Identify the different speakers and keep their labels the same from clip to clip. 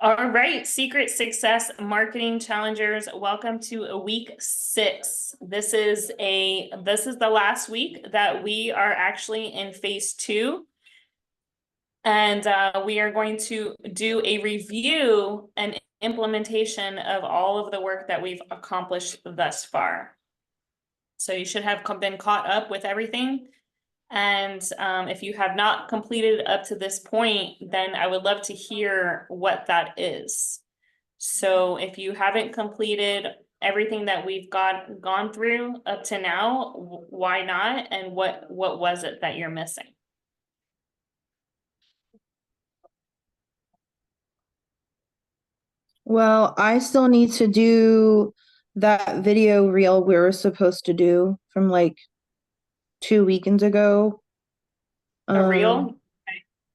Speaker 1: All right, Secret Success Marketing Challengers, welcome to week 6. This is the last week that we are actually in phase 2. And we are going to do a review and implementation of all of the work that we've accomplished thus far. So you should have been caught up with everything. And if you have not completed up to this point, then I would love to hear what that is. So if you haven't completed everything that we've gone through up to now, why not? And what was it that you're missing?
Speaker 2: Well, I still need to do that video reel we were supposed to do from like 2 weekends ago.
Speaker 1: A
Speaker 2: Um,
Speaker 1: reel?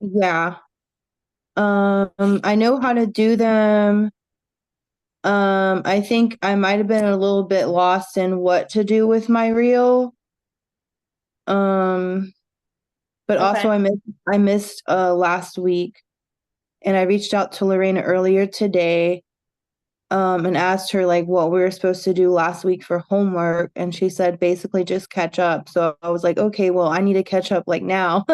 Speaker 2: yeah. I know how to do them. I think I might have been a little bit lost in what to do with my reel. Um, but also
Speaker 1: Okay.
Speaker 2: I missed last week, and I reached out to Lorena earlier today and asked her like what we were supposed to do last week for homework, and she said basically just catch up. So I was like, okay, well, I need to catch up like now,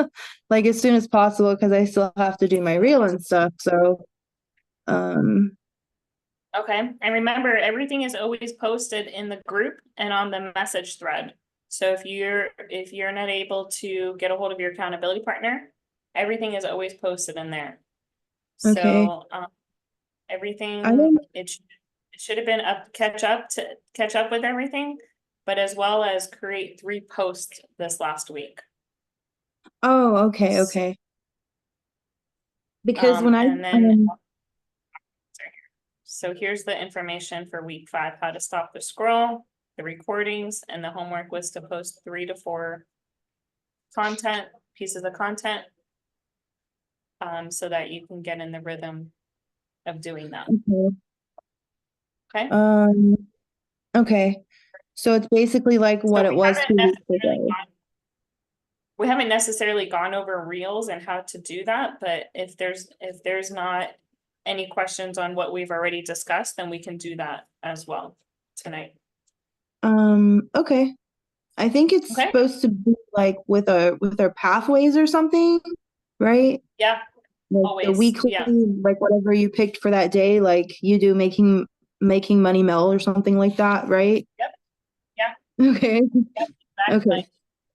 Speaker 2: like as soon as possible because I still have to do my reel and stuff. So um
Speaker 1: Okay. And remember, everything is always posted in the group and on the message thread. So if you're not able to get a hold of your accountability partner, everything is always posted in there.
Speaker 2: okay.
Speaker 1: So
Speaker 2: I
Speaker 1: everything
Speaker 2: didn't.
Speaker 1: it should have been catch up with everything, but as well as create 3 posts this last week.
Speaker 2: Oh, okay, okay. Because when I
Speaker 1: And then so here's the information for week 5: how to stop the scroll, the recordings, and the homework was to post 3 to 4 pieces of content, so that you can get in the rhythm of doing that.
Speaker 2: okay.
Speaker 1: Okay.
Speaker 2: um okay, so it's basically like
Speaker 1: So
Speaker 2: what it was 2 weeks ago.
Speaker 1: we haven't necessarily gone over reels and how to do that, but if there's not any questions on what we've already discussed, then we can do that as well tonight.
Speaker 2: Okay, I think it's
Speaker 1: Okay.
Speaker 2: supposed to be like with our pathways or something, right?
Speaker 1: Yeah,
Speaker 2: Like the
Speaker 1: always.
Speaker 2: weekly,
Speaker 1: Yeah.
Speaker 2: like whatever you picked for that day, like you do making money Mel or something like that, right?
Speaker 1: Yep. Yeah.
Speaker 2: Okay.
Speaker 1: Yep.
Speaker 2: Okay.
Speaker 1: Exactly.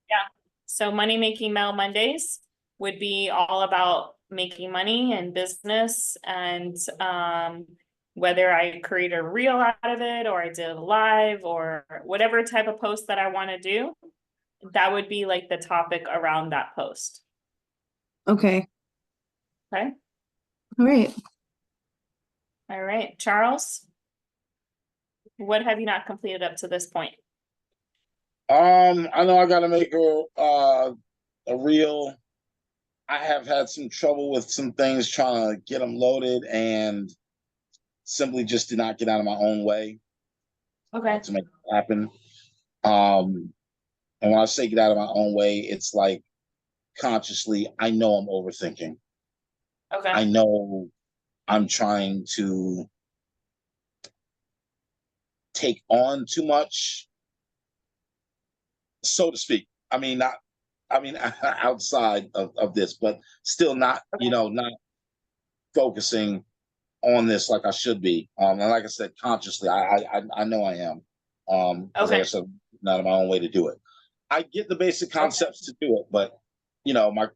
Speaker 1: Yeah. So Money Making Mail Mondays would be all about making money and business, and whether I create a reel out of it or I did a live or whatever type of post that I want to do, that would be like the topic around that post.
Speaker 2: Okay.
Speaker 1: Okay.
Speaker 2: All right.
Speaker 1: All right. Charles, what have you not completed up to this point?
Speaker 3: I know I gotta make a reel. I have had some trouble with some things trying to get them loaded and simply just did not get out of my own way
Speaker 1: Okay.
Speaker 3: to make it happen. Um, and when I say get out of my own way, it's like consciously, I know I'm overthinking.
Speaker 1: Okay.
Speaker 3: I know I'm trying to take on too much, so to speak. I mean, not, I mean, outside of this, but still not,
Speaker 1: Okay.
Speaker 3: not focusing on this like I should be. And like I said, consciously, I know I am. Because like I
Speaker 1: Okay.
Speaker 3: said, not in my own way to do it. I get the basic
Speaker 1: Okay.
Speaker 3: concepts to do it, but my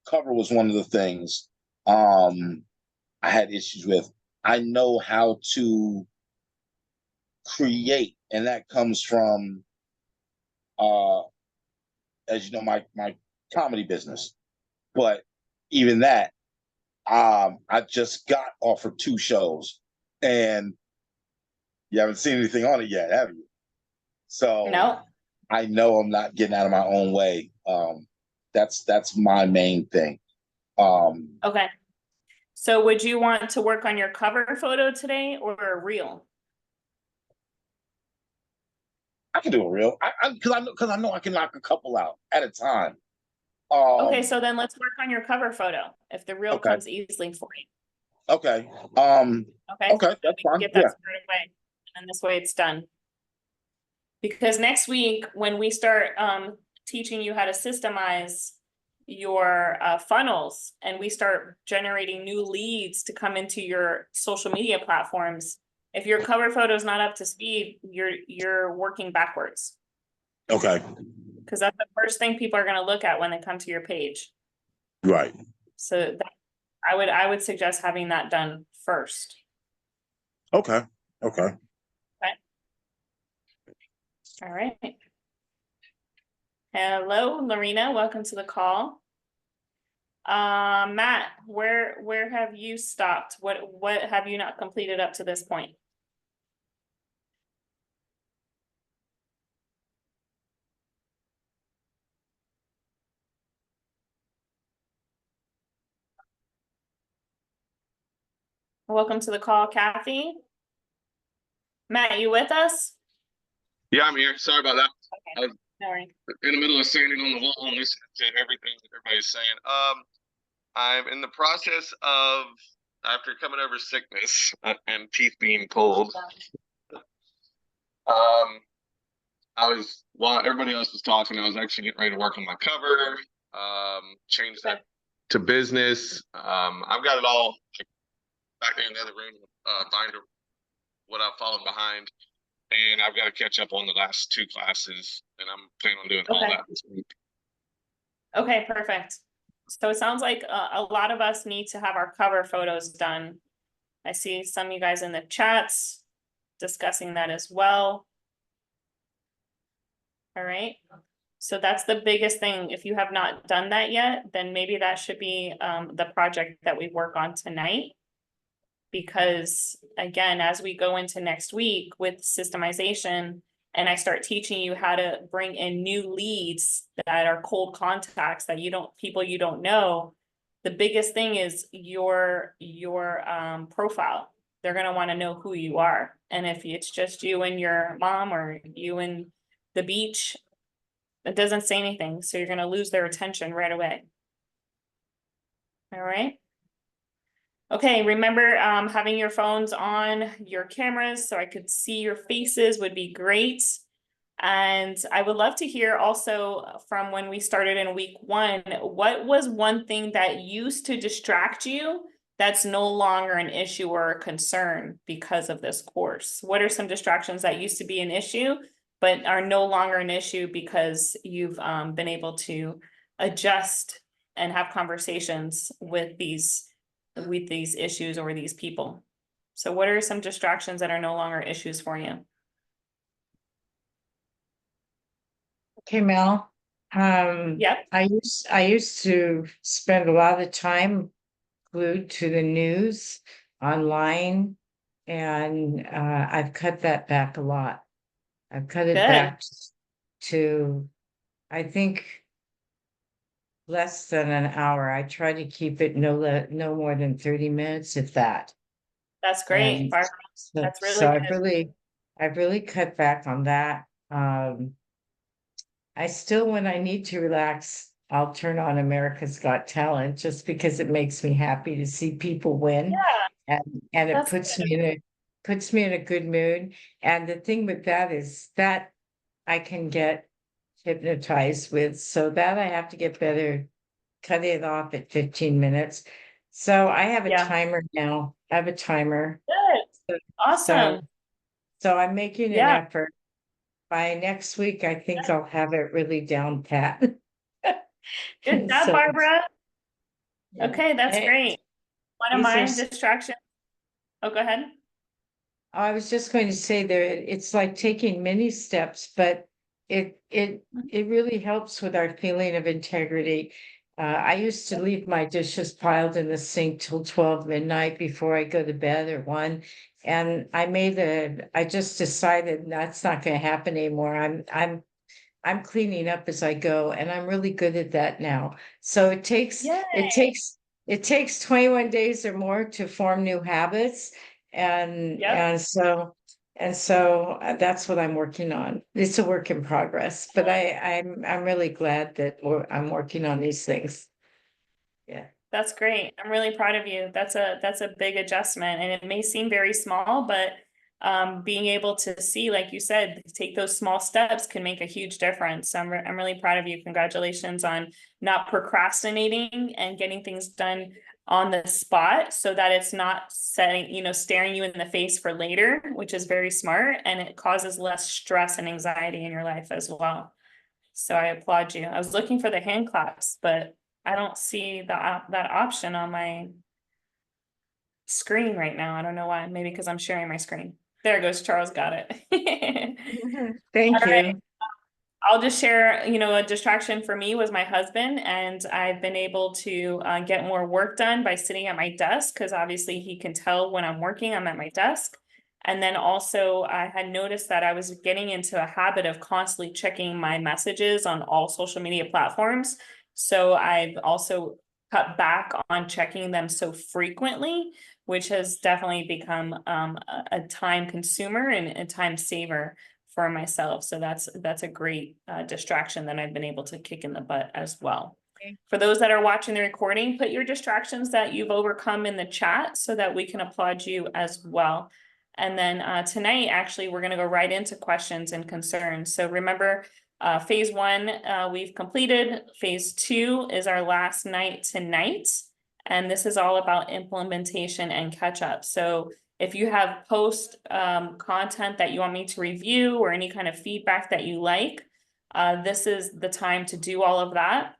Speaker 3: cover was one of the things I had issues with. I know how to create, and that comes from uh as you know, my comedy business. But even that, I just got offered 2 shows, and you haven't seen anything on it yet, have you? So
Speaker 1: No.
Speaker 3: I know I'm not getting out of my own way. That's my main thing. Um,
Speaker 1: Okay. So would you want to work on your cover photo today or a reel?
Speaker 3: I can do a reel, because I know I can knock a couple out at a time.
Speaker 1: Okay,
Speaker 3: Um,
Speaker 1: so then let's work on your cover photo if the reel
Speaker 3: okay,
Speaker 1: comes easily for you.
Speaker 3: Okay,
Speaker 1: Okay.
Speaker 3: okay,
Speaker 1: So
Speaker 3: that's
Speaker 1: we can
Speaker 3: fine,
Speaker 1: get
Speaker 3: yeah,
Speaker 1: that squared away, and this way it's done. Because next week, when we start teaching you how to systemize your funnels, and we start generating new leads to come into your social media platforms, if your cover photo is not up to speed, you're working backwards.
Speaker 3: okay,
Speaker 1: Because that's the first thing people are going to look at when they come to your page.
Speaker 3: right,
Speaker 1: So that, I would suggest having that done first.
Speaker 3: okay, okay.
Speaker 1: All right. Hello, Lorena, welcome to the call. Matt, where have you stopped? What have you not completed up to this point? Welcome to the call, Kathy. Matt, you with us?
Speaker 4: Yeah, I'm here. Sorry about that.
Speaker 1: Okay, no worries.
Speaker 4: In the middle of standing on the wall and listening to everything that everybody's saying. I'm in the process of, after coming over sickness and teeth being pulled. While everybody else was talking, I was actually getting ready to work on my cover. Change that to business. I've got it all back there in the other room, binder, what I've fallen behind. And I've got to catch up on the last 2 classes, and I'm planning on doing all
Speaker 1: Okay.
Speaker 4: that this week.
Speaker 1: Okay, perfect. So it sounds like a lot of us need to have our cover photos done. I see some of you guys in the chats discussing that as well. All right. So that's the biggest thing. If you have not done that yet, then maybe that should be the project that we work on tonight. Because again, as we go into next week with systemization, and I start teaching you how to bring in new leads that are cold contacts that people you don't know, the biggest thing is your profile. They're gonna want to know who you are. And if it's just you and your mom or you and the beach, it doesn't say anything. So you're gonna lose their attention right away. All right. Okay, remember having your phones on your cameras so I could see your faces would be great. And I would love to hear also from when we started in week 1, what was one thing that used to distract you that's no longer an issue or a concern because of this course? What are some distractions that used to be an issue but are no longer an issue because you've been able to adjust and have conversations with these issues or these people? So what are some distractions that are no longer issues for you?
Speaker 5: Okay, Mel.
Speaker 1: Yep.
Speaker 5: I used to spend a lot of time glued to the news online, and I've cut that back a lot. I've cut it
Speaker 1: Good.
Speaker 5: back to, I think, less than an hour. I try to keep it no more than 30 minutes, if that.
Speaker 1: That's great,
Speaker 5: And
Speaker 1: Barbara.
Speaker 5: so,
Speaker 1: That's really
Speaker 5: so
Speaker 1: good.
Speaker 5: I've really cut back on that. I still, when I need to relax, I'll turn on America's Got Talent just because it makes me happy to see people win.
Speaker 1: Yeah,
Speaker 5: And it
Speaker 1: that's
Speaker 5: puts
Speaker 1: good.
Speaker 5: me in a good mood. And the thing with that is that I can get hypnotized with, so that I have to get better, cut it off at 15 minutes. So I have a
Speaker 1: Yeah.
Speaker 5: timer now. I have a timer.
Speaker 1: Good. Awesome.
Speaker 5: So I'm making an
Speaker 1: Yeah.
Speaker 5: effort. By next week, I think I'll have it really down pat.
Speaker 1: Good job,
Speaker 5: So,
Speaker 1: Barbara.
Speaker 5: yeah.
Speaker 1: Okay, that's
Speaker 5: And
Speaker 1: great. One of
Speaker 5: these are
Speaker 1: my
Speaker 5: s-
Speaker 1: distractions. Oh, go ahead.
Speaker 5: I was just going to say there, it's like taking many steps, but it really helps with our feeling of integrity. I used to leave my dishes piled in the sink till 12 midnight before I go to bed, or 1. And I just decided that's not going to happen anymore. I'm cleaning up as I go, and I'm really good at that now. So it
Speaker 1: Yay.
Speaker 5: takes 21 days or more to form new habits. And
Speaker 1: Yep.
Speaker 5: so that's what I'm working on. It's a work in progress, but I'm really glad that I'm working on these things. Yeah.
Speaker 1: That's great. I'm really proud of you. That's a big adjustment, and it may seem very small, but being able to see, like you said, take those small steps can make a huge difference. I'm really proud of you. Congratulations on not procrastinating and getting things done on the spot so that it's not staring you in the face for later, which is very smart, and it causes less stress and anxiety in your life as well. So I applaud you. I was looking for the hand claps, but I don't see that option on my screen right now. I don't know why. Maybe because I'm sharing my screen. There it goes. Charles got it.
Speaker 5: Thank
Speaker 1: All right.
Speaker 5: you.
Speaker 1: I'll just share, a distraction for me was my husband, and I've been able to get more work done by sitting at my desk, because obviously he can tell when I'm working, I'm at my desk. And then also I had noticed that I was getting into a habit of constantly checking my messages on all social media platforms. So I've also cut back on checking them so frequently, which has definitely become a time consumer and a time saver for myself. So that's a great distraction that I've been able to kick in the butt as well.
Speaker 5: Okay.
Speaker 1: For those that are watching the recording, put your distractions that you've overcome in the chat so that we can applaud you as well. And then tonight, actually, we're going to go right into questions and concerns. So remember, phase one, we've completed. Phase two is our last night tonight. And this is all about implementation and catch up. So if you have post content that you want me to review or any kind of feedback that you like, this is the time to do all of that.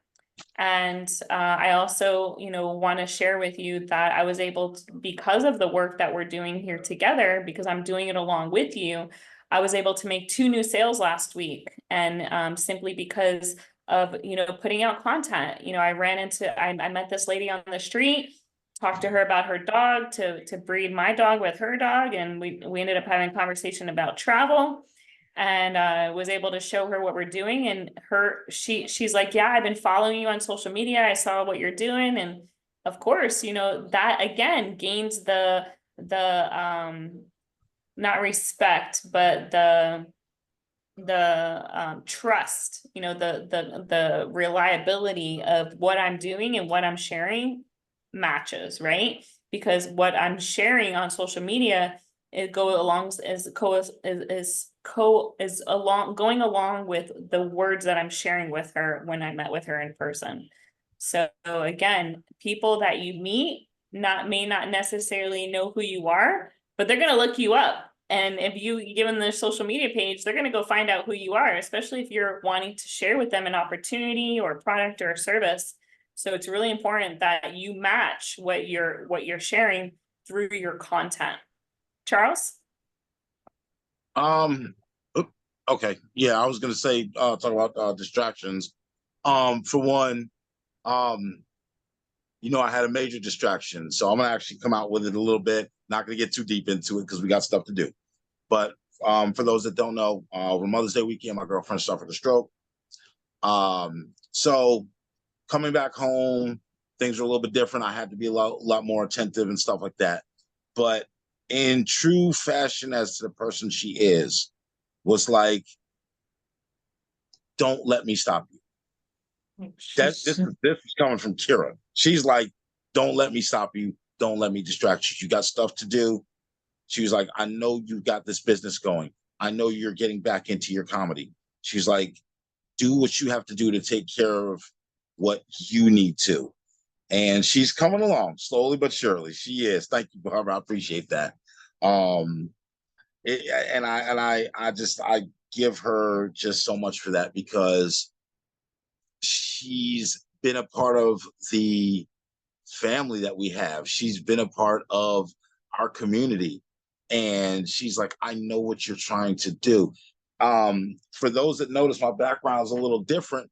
Speaker 1: And I also, want to share with you that I was able to, because of the work that we're doing here together, because I'm doing it along with you, I was able to make 2 new sales last week. And simply because of, putting out content, I met this lady on the street, talked to her about her dog to breed my dog with her dog. And we ended up having a conversation about travel, and was able to show her what we're doing. And she's like, yeah, I've been following you on social media. I saw what you're doing. And of course, that again gains the not respect, but the trust, the reliability of what I'm doing and what I'm sharing matches, right? Because what I'm sharing on social media going along with the words that I'm sharing with her when I met with her in person. So again, people that you meet may not necessarily know who you are, but they're going to look you up. And if you give them their social media page, they're going to go find out who you are, especially if you're wanting to share with them an opportunity or a product or a service. So it's really important that you match what you're sharing through your content. Charles?
Speaker 3: Okay. Yeah, I was gonna say talk about distractions. For one, I had a major distraction, so I'm gonna actually come out with it a little bit. Not gonna get too deep into it because we got stuff to do. But for those that don't know, over Mother's Day weekend, my girlfriend suffered a stroke. So coming back home, things were a little bit different. I had to be a lot more attentive and stuff like that. But in true fashion, as to the person she is, was like, don't let me stop you. This is coming from Kira. She's like, don't let me stop you. Don't let me distract you. You got stuff to do. She was like, I know you got this business going. I know you're getting back into your comedy. She's like, do what you have to do to take care of what you need to. And she's coming along slowly but surely. She is. Thank you, Barbara. I appreciate that. I give her just so much for that, because she's been a part of the family that we have. She's been a part of our community. And she's like, I know what you're trying to do. For those that notice, my background is a little different.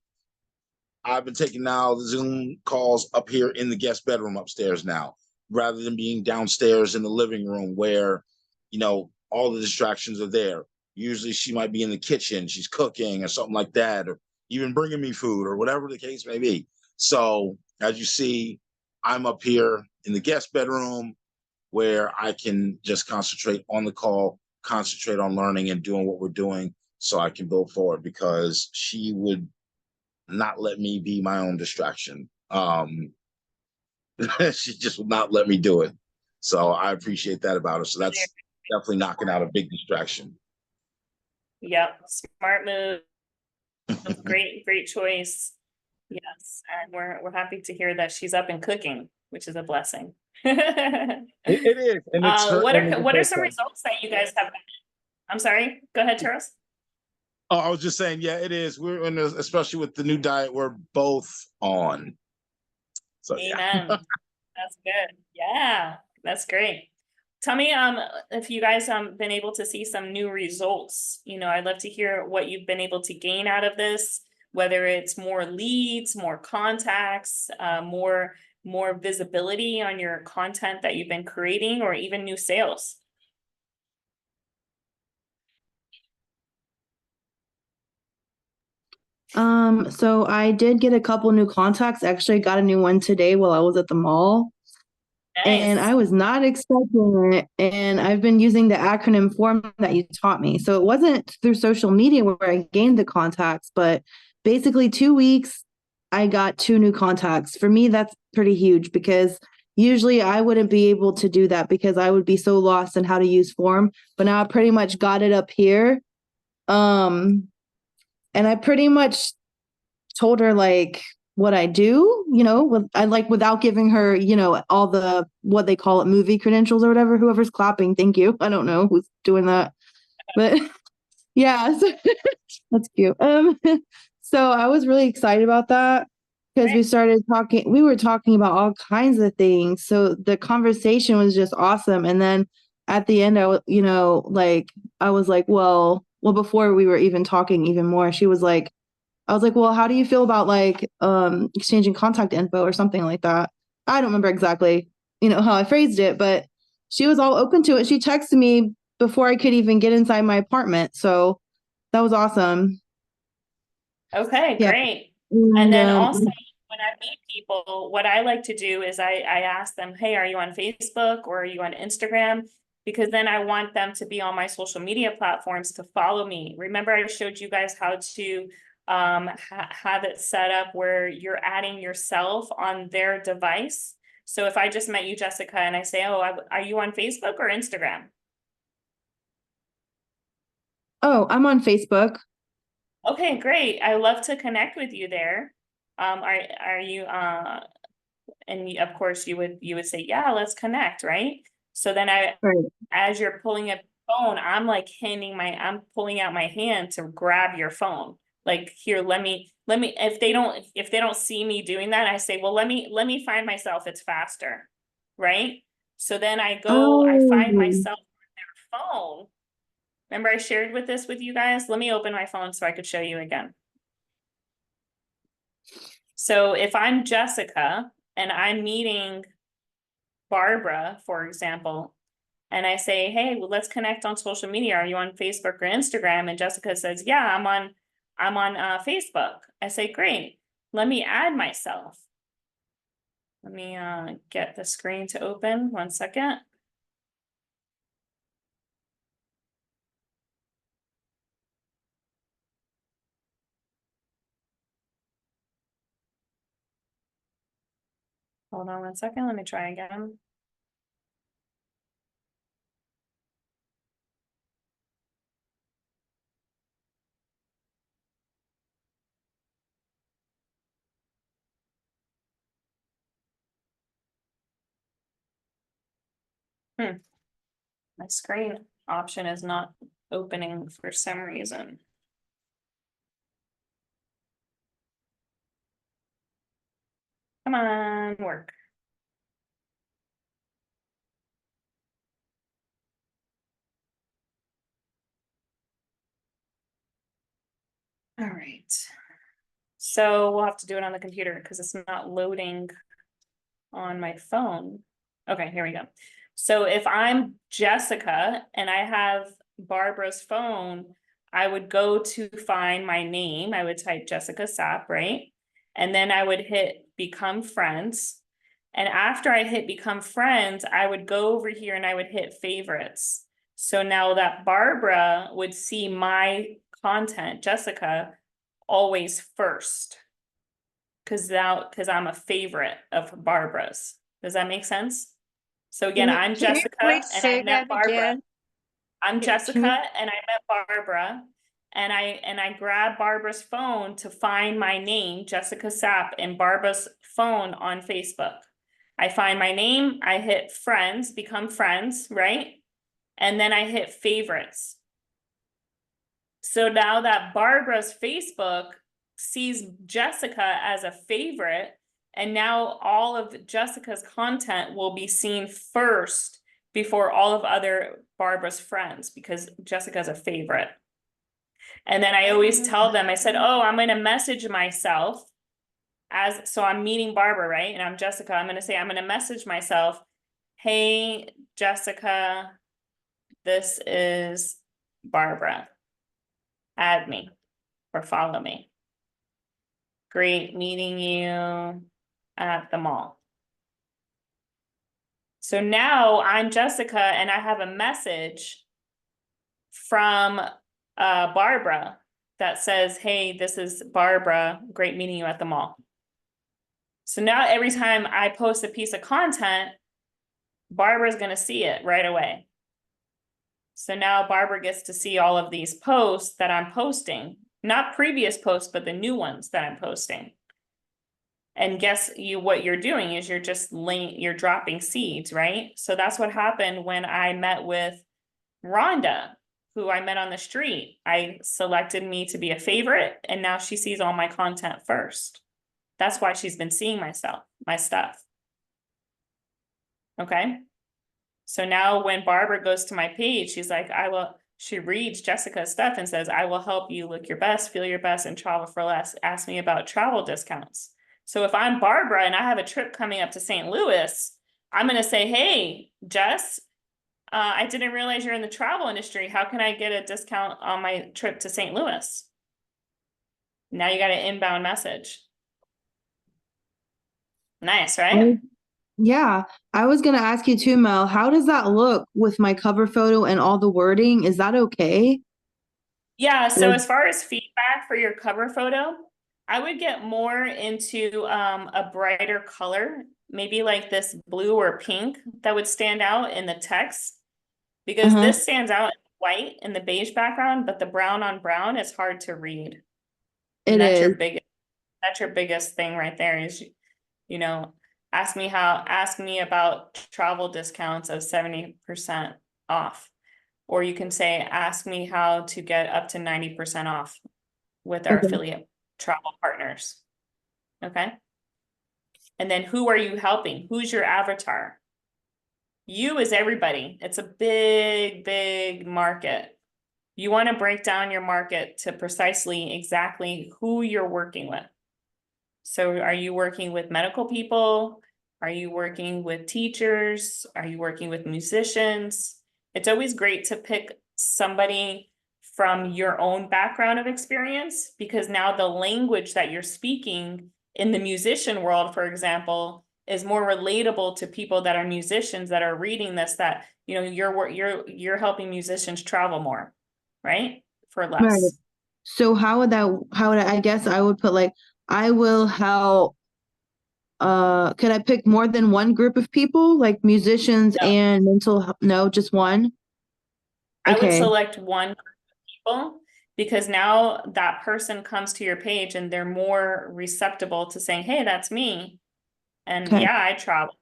Speaker 3: I've been taking now the Zoom calls up here in the guest bedroom upstairs now, rather than being downstairs in the living room where, all the distractions are there. Usually she might be in the kitchen, she's cooking or something like that, or even bringing me food or whatever the case may be. So as you see, I'm up here in the guest bedroom where I can just concentrate on the call, concentrate on learning and doing what we're doing so I can go forward, because she would not let me be my own distraction. She just would not let me do it. So I appreciate that about her. So that's definitely knocking out a big distraction.
Speaker 1: Yep, smart move. Great choice. Yes, and we're happy to hear that she's up and cooking, which is a blessing.
Speaker 3: It is, and it's her.
Speaker 1: What are some results that you guys have? I'm sorry, go ahead, Charles.
Speaker 3: Oh, I was just saying, yeah, it is. We're in, especially with the new diet, we're both on. So yeah.
Speaker 1: Amen. That's good. Yeah, that's great. Tell me, if you guys been able to see some new results. I'd love to hear what you've been able to gain out of this, whether it's more leads, more contacts, more visibility on your content that you've been creating, or even new sales.
Speaker 2: So I did get a couple new contacts. Actually, I got a new one today while I was at the mall. And
Speaker 1: Nice.
Speaker 2: I was not expecting it. And I've been using the acronym form that you taught me. So it wasn't through social media where I gained the contacts, but basically 2 weeks, I got 2 new contacts. For me, that's pretty huge because usually I wouldn't be able to do that because I would be so lost in how to use form. But now I pretty much got it up here. And I pretty much told her like what I do, without giving her, all the what they call it movie credentials or whatever. Whoever's clapping, thank you. I don't know who's doing that, but yeah, so, that's cute. So I was really excited about that because we were talking about all kinds of things. So the conversation was just awesome. And then at the end, I was like, well, before we were even talking even more, I was like, well, how do you feel about like exchanging contact info or something like that? I don't remember exactly, how I phrased it, but she was all open to it. She texted me before I could even get inside my apartment. So that was awesome.
Speaker 1: Okay,
Speaker 2: Yeah.
Speaker 1: great. And then also, when I meet people, what I like to do is I ask them, hey, are you on Facebook or are you on Instagram? Because then I want them to be on my social media platforms to follow me. Remember, I showed you guys how to have it set up where you're adding yourself on their device. So if I just met you, Jessica, and I say, oh, are you on Facebook or Instagram?
Speaker 2: Oh, I'm on Facebook.
Speaker 1: Okay, great. I love to connect with you there. Are you of course you would say, yeah, let's connect, right? So then
Speaker 2: Right.
Speaker 1: as you're pulling up your phone, I'm pulling out my hand to grab your phone. Like, here, let me, if they don't see me doing that, I say, well, let me find myself, it's faster, right? So then I find
Speaker 2: Oh,
Speaker 1: myself on their phone. Remember I shared this with you guys? Let me open my phone so I could show you again. So if I'm Jessica and I'm meeting Barbara, for example, and I say, hey, well, let's connect on social media. Are you on Facebook or Instagram? And Jessica says, yeah, I'm on Facebook. I say, great. Let me add myself. Let me get the screen to open. 1 second. Hold on 1 second. Let me try again. My screen option is not opening for some reason. Come on, work. All right. So we'll have to do it on the computer because it's not loading on my phone. Okay, here we go. So if I'm Jessica and I have Barbara's phone, I would go to find my name. I would type Jessica Sapp, right? And then I would hit become friends. And after I hit become friends, I would go over here and I would hit favorites. So now that Barbara would see my content, Jessica, always first. Because I'm a favorite of Barbara's. Does that make sense? So again,
Speaker 5: Can you-
Speaker 1: I'm
Speaker 5: can you
Speaker 1: Jessica
Speaker 5: please
Speaker 1: and
Speaker 5: say
Speaker 1: I met
Speaker 5: that
Speaker 1: Barbara.
Speaker 5: again?
Speaker 1: I'm
Speaker 5: Can you-
Speaker 1: Jessica and I met Barbara. And I grabbed Barbara's phone to find my name, Jessica Sapp, in Barbara's phone on Facebook. I find my name, I hit friends, become friends, right? And then I hit favorites. So now that Barbara's Facebook sees Jessica as a favorite, and now all of Jessica's content will be seen first before all of other Barbara's friends, because Jessica's a favorite. And then I always tell them, I said, oh, I'm gonna message myself as, so I'm meeting Barbara, right? And I'm Jessica, I'm gonna message myself, hey, Jessica, this is Barbara. Add me or follow me. Great meeting you at the mall. So now I'm Jessica and I have a message from Barbara that says, hey, this is Barbara, great meeting you at the mall. So now every time I post a piece of content, Barbara's gonna see it right away. So now Barbara gets to see all of these posts that I'm posting, not previous posts, but the new ones that I'm posting. And guess what you're doing is you're dropping seeds, right? So that's what happened when I met with Rhonda, who I met on the street. I selected me to be a favorite, and now she sees all my content first. That's why she's been seeing my stuff. Okay. So now when Barbara goes to my page, she's like, she reads Jessica's stuff and says, I will help you look your best, feel your best, and travel for less. Ask me about travel discounts. So if I'm Barbara and I have a trip coming up to St. Louis, I'm going to say, hey, Jess, I didn't realize you're in the travel industry. How can I get a discount on my trip to St. Louis? Now you got an inbound message. Nice, right?
Speaker 2: Yeah, I was gonna ask you too, Mel, how does that look with my cover photo and all the wording? Is that okay?
Speaker 1: Yeah, so
Speaker 2: Like-
Speaker 1: as far as feedback for your cover photo, I would get more into a brighter color, maybe like this blue or pink that would stand out in the text. Because
Speaker 2: Uh-huh.
Speaker 1: this stands out in white in the beige background, but the brown on brown is hard to read. And
Speaker 2: It
Speaker 1: that's
Speaker 2: is.
Speaker 1: that's your biggest thing right there is, you know, ask me about travel discounts of 70% off. Or you can say, ask me how to get up to 90% off with our
Speaker 2: Okay.
Speaker 1: affiliate travel partners. Okay. And then who are you helping? Who's your avatar? You is everybody. It's a big, big market. You want to break down your market to precisely exactly who you're working with. So are you working with medical people? Are you working with teachers? Are you working with musicians? It's always great to pick somebody from your own background of experience, because now the language that you're speaking in the musician world, for example, is more relatable to people that are musicians that are reading this, that, you know, you're helping musicians travel more, right? For less.
Speaker 2: Right. So I guess I would put like, I will help, could I pick more than one group of people, like musicians
Speaker 1: No.
Speaker 2: and no, just one?
Speaker 1: I would
Speaker 2: Okay.
Speaker 1: select one group of people, because now that person comes to your page and they're more receptible to saying, hey, that's me. And
Speaker 2: Okay.
Speaker 1: yeah, I travel,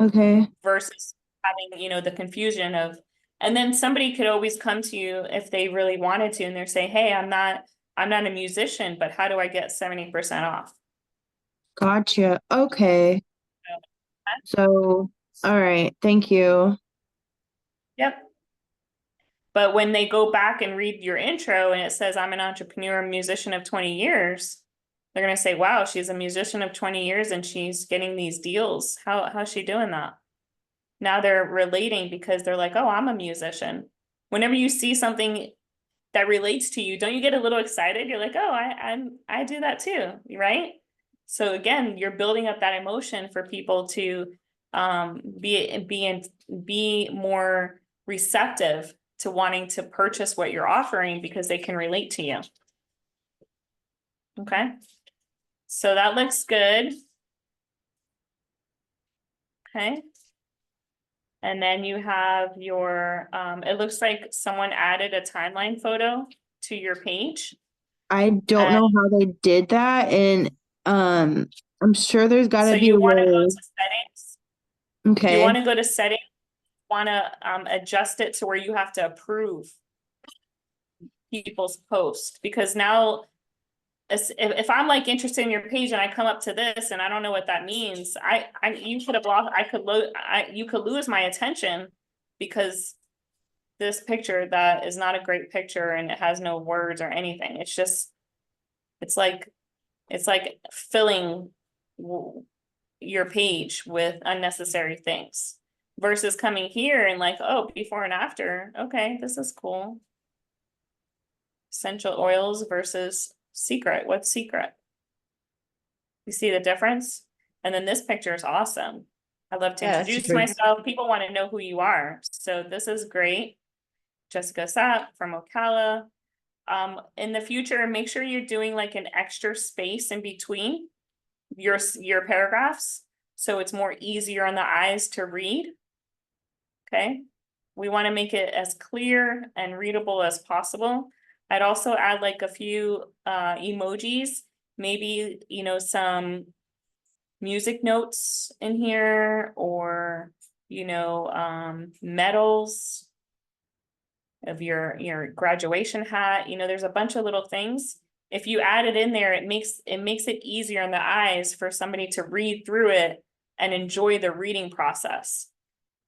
Speaker 2: Okay.
Speaker 1: versus having, you know, the confusion of, and then somebody could always come to you if they really wanted to, and they're saying, hey, I'm not a musician, but how do I get 70% off?
Speaker 2: Gotcha. Okay. So, all right. Thank you.
Speaker 1: Yep. But when they go back and read your intro and it says, I'm an entrepreneur, musician of 20 years, they're going to say, wow, she's a musician of 20 years and she's getting these deals. How's she doing that? Now they're relating because they're like, oh, I'm a musician. Whenever you see something that relates to you, don't you get a little excited? You're like, oh, I do that too, right? So again, you're building up that emotion for people to be more receptive to wanting to purchase what you're offering, because they can relate to you. Okay, so that looks good. Okay. And then you have your, it looks like someone added a timeline photo to your page.
Speaker 2: I don't know how they did that, and I'm sure there's got
Speaker 1: So
Speaker 2: to be
Speaker 1: you
Speaker 2: a
Speaker 1: want to go
Speaker 2: way.
Speaker 1: to settings. You
Speaker 2: Okay.
Speaker 1: want to go to settings, want to adjust it to where you have to approve people's posts, because now if I'm like interested in your page and I come up to this and I don't know what that means, you could have lost, you could lose my attention because this picture that is not a great picture and it has no words or anything. It's just, it's like filling your page with unnecessary things versus coming here and like, oh, before and after. Okay, this is cool. Essential oils versus secret. What's secret? You see the difference? And then this picture is awesome. I love to
Speaker 5: Yeah, that's
Speaker 1: introduce
Speaker 5: great.
Speaker 1: myself. People want to know who you are. So this is great. Jessica Sapp from Ocala. In the future, make sure you're doing like an extra space in between your paragraphs, so it's more easier on the eyes to read. Okay, we want to make it as clear and readable as possible. I'd also add like a few emojis, maybe, you know, some music notes in here, or, you know, medals of your graduation hat. You know, there's a bunch of little things. If you add it in there, it makes it easier on the eyes for somebody to read through it and enjoy the reading process.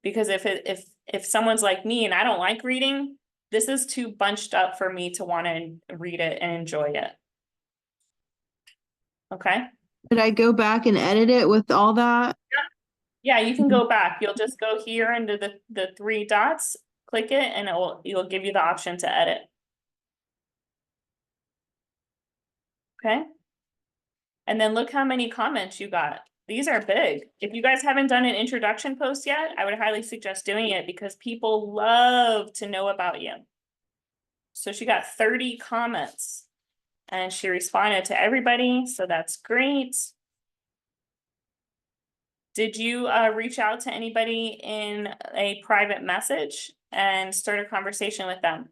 Speaker 1: Because if someone's like me and I don't like reading, this is too bunched up for me to want to read it and enjoy it. Okay.
Speaker 2: Did I go back and edit it with all that?
Speaker 1: Yeah, you can go back. You'll just go here under the three dots, click it, and it'll give you the option to edit. Okay. And then look how many comments you got. These are big. If you guys haven't done an introduction post yet, I would highly suggest doing it because people love to know about you. So she got 30 comments and she responded to everybody. So that's great. Did you reach out to anybody in a private message and start a conversation with them?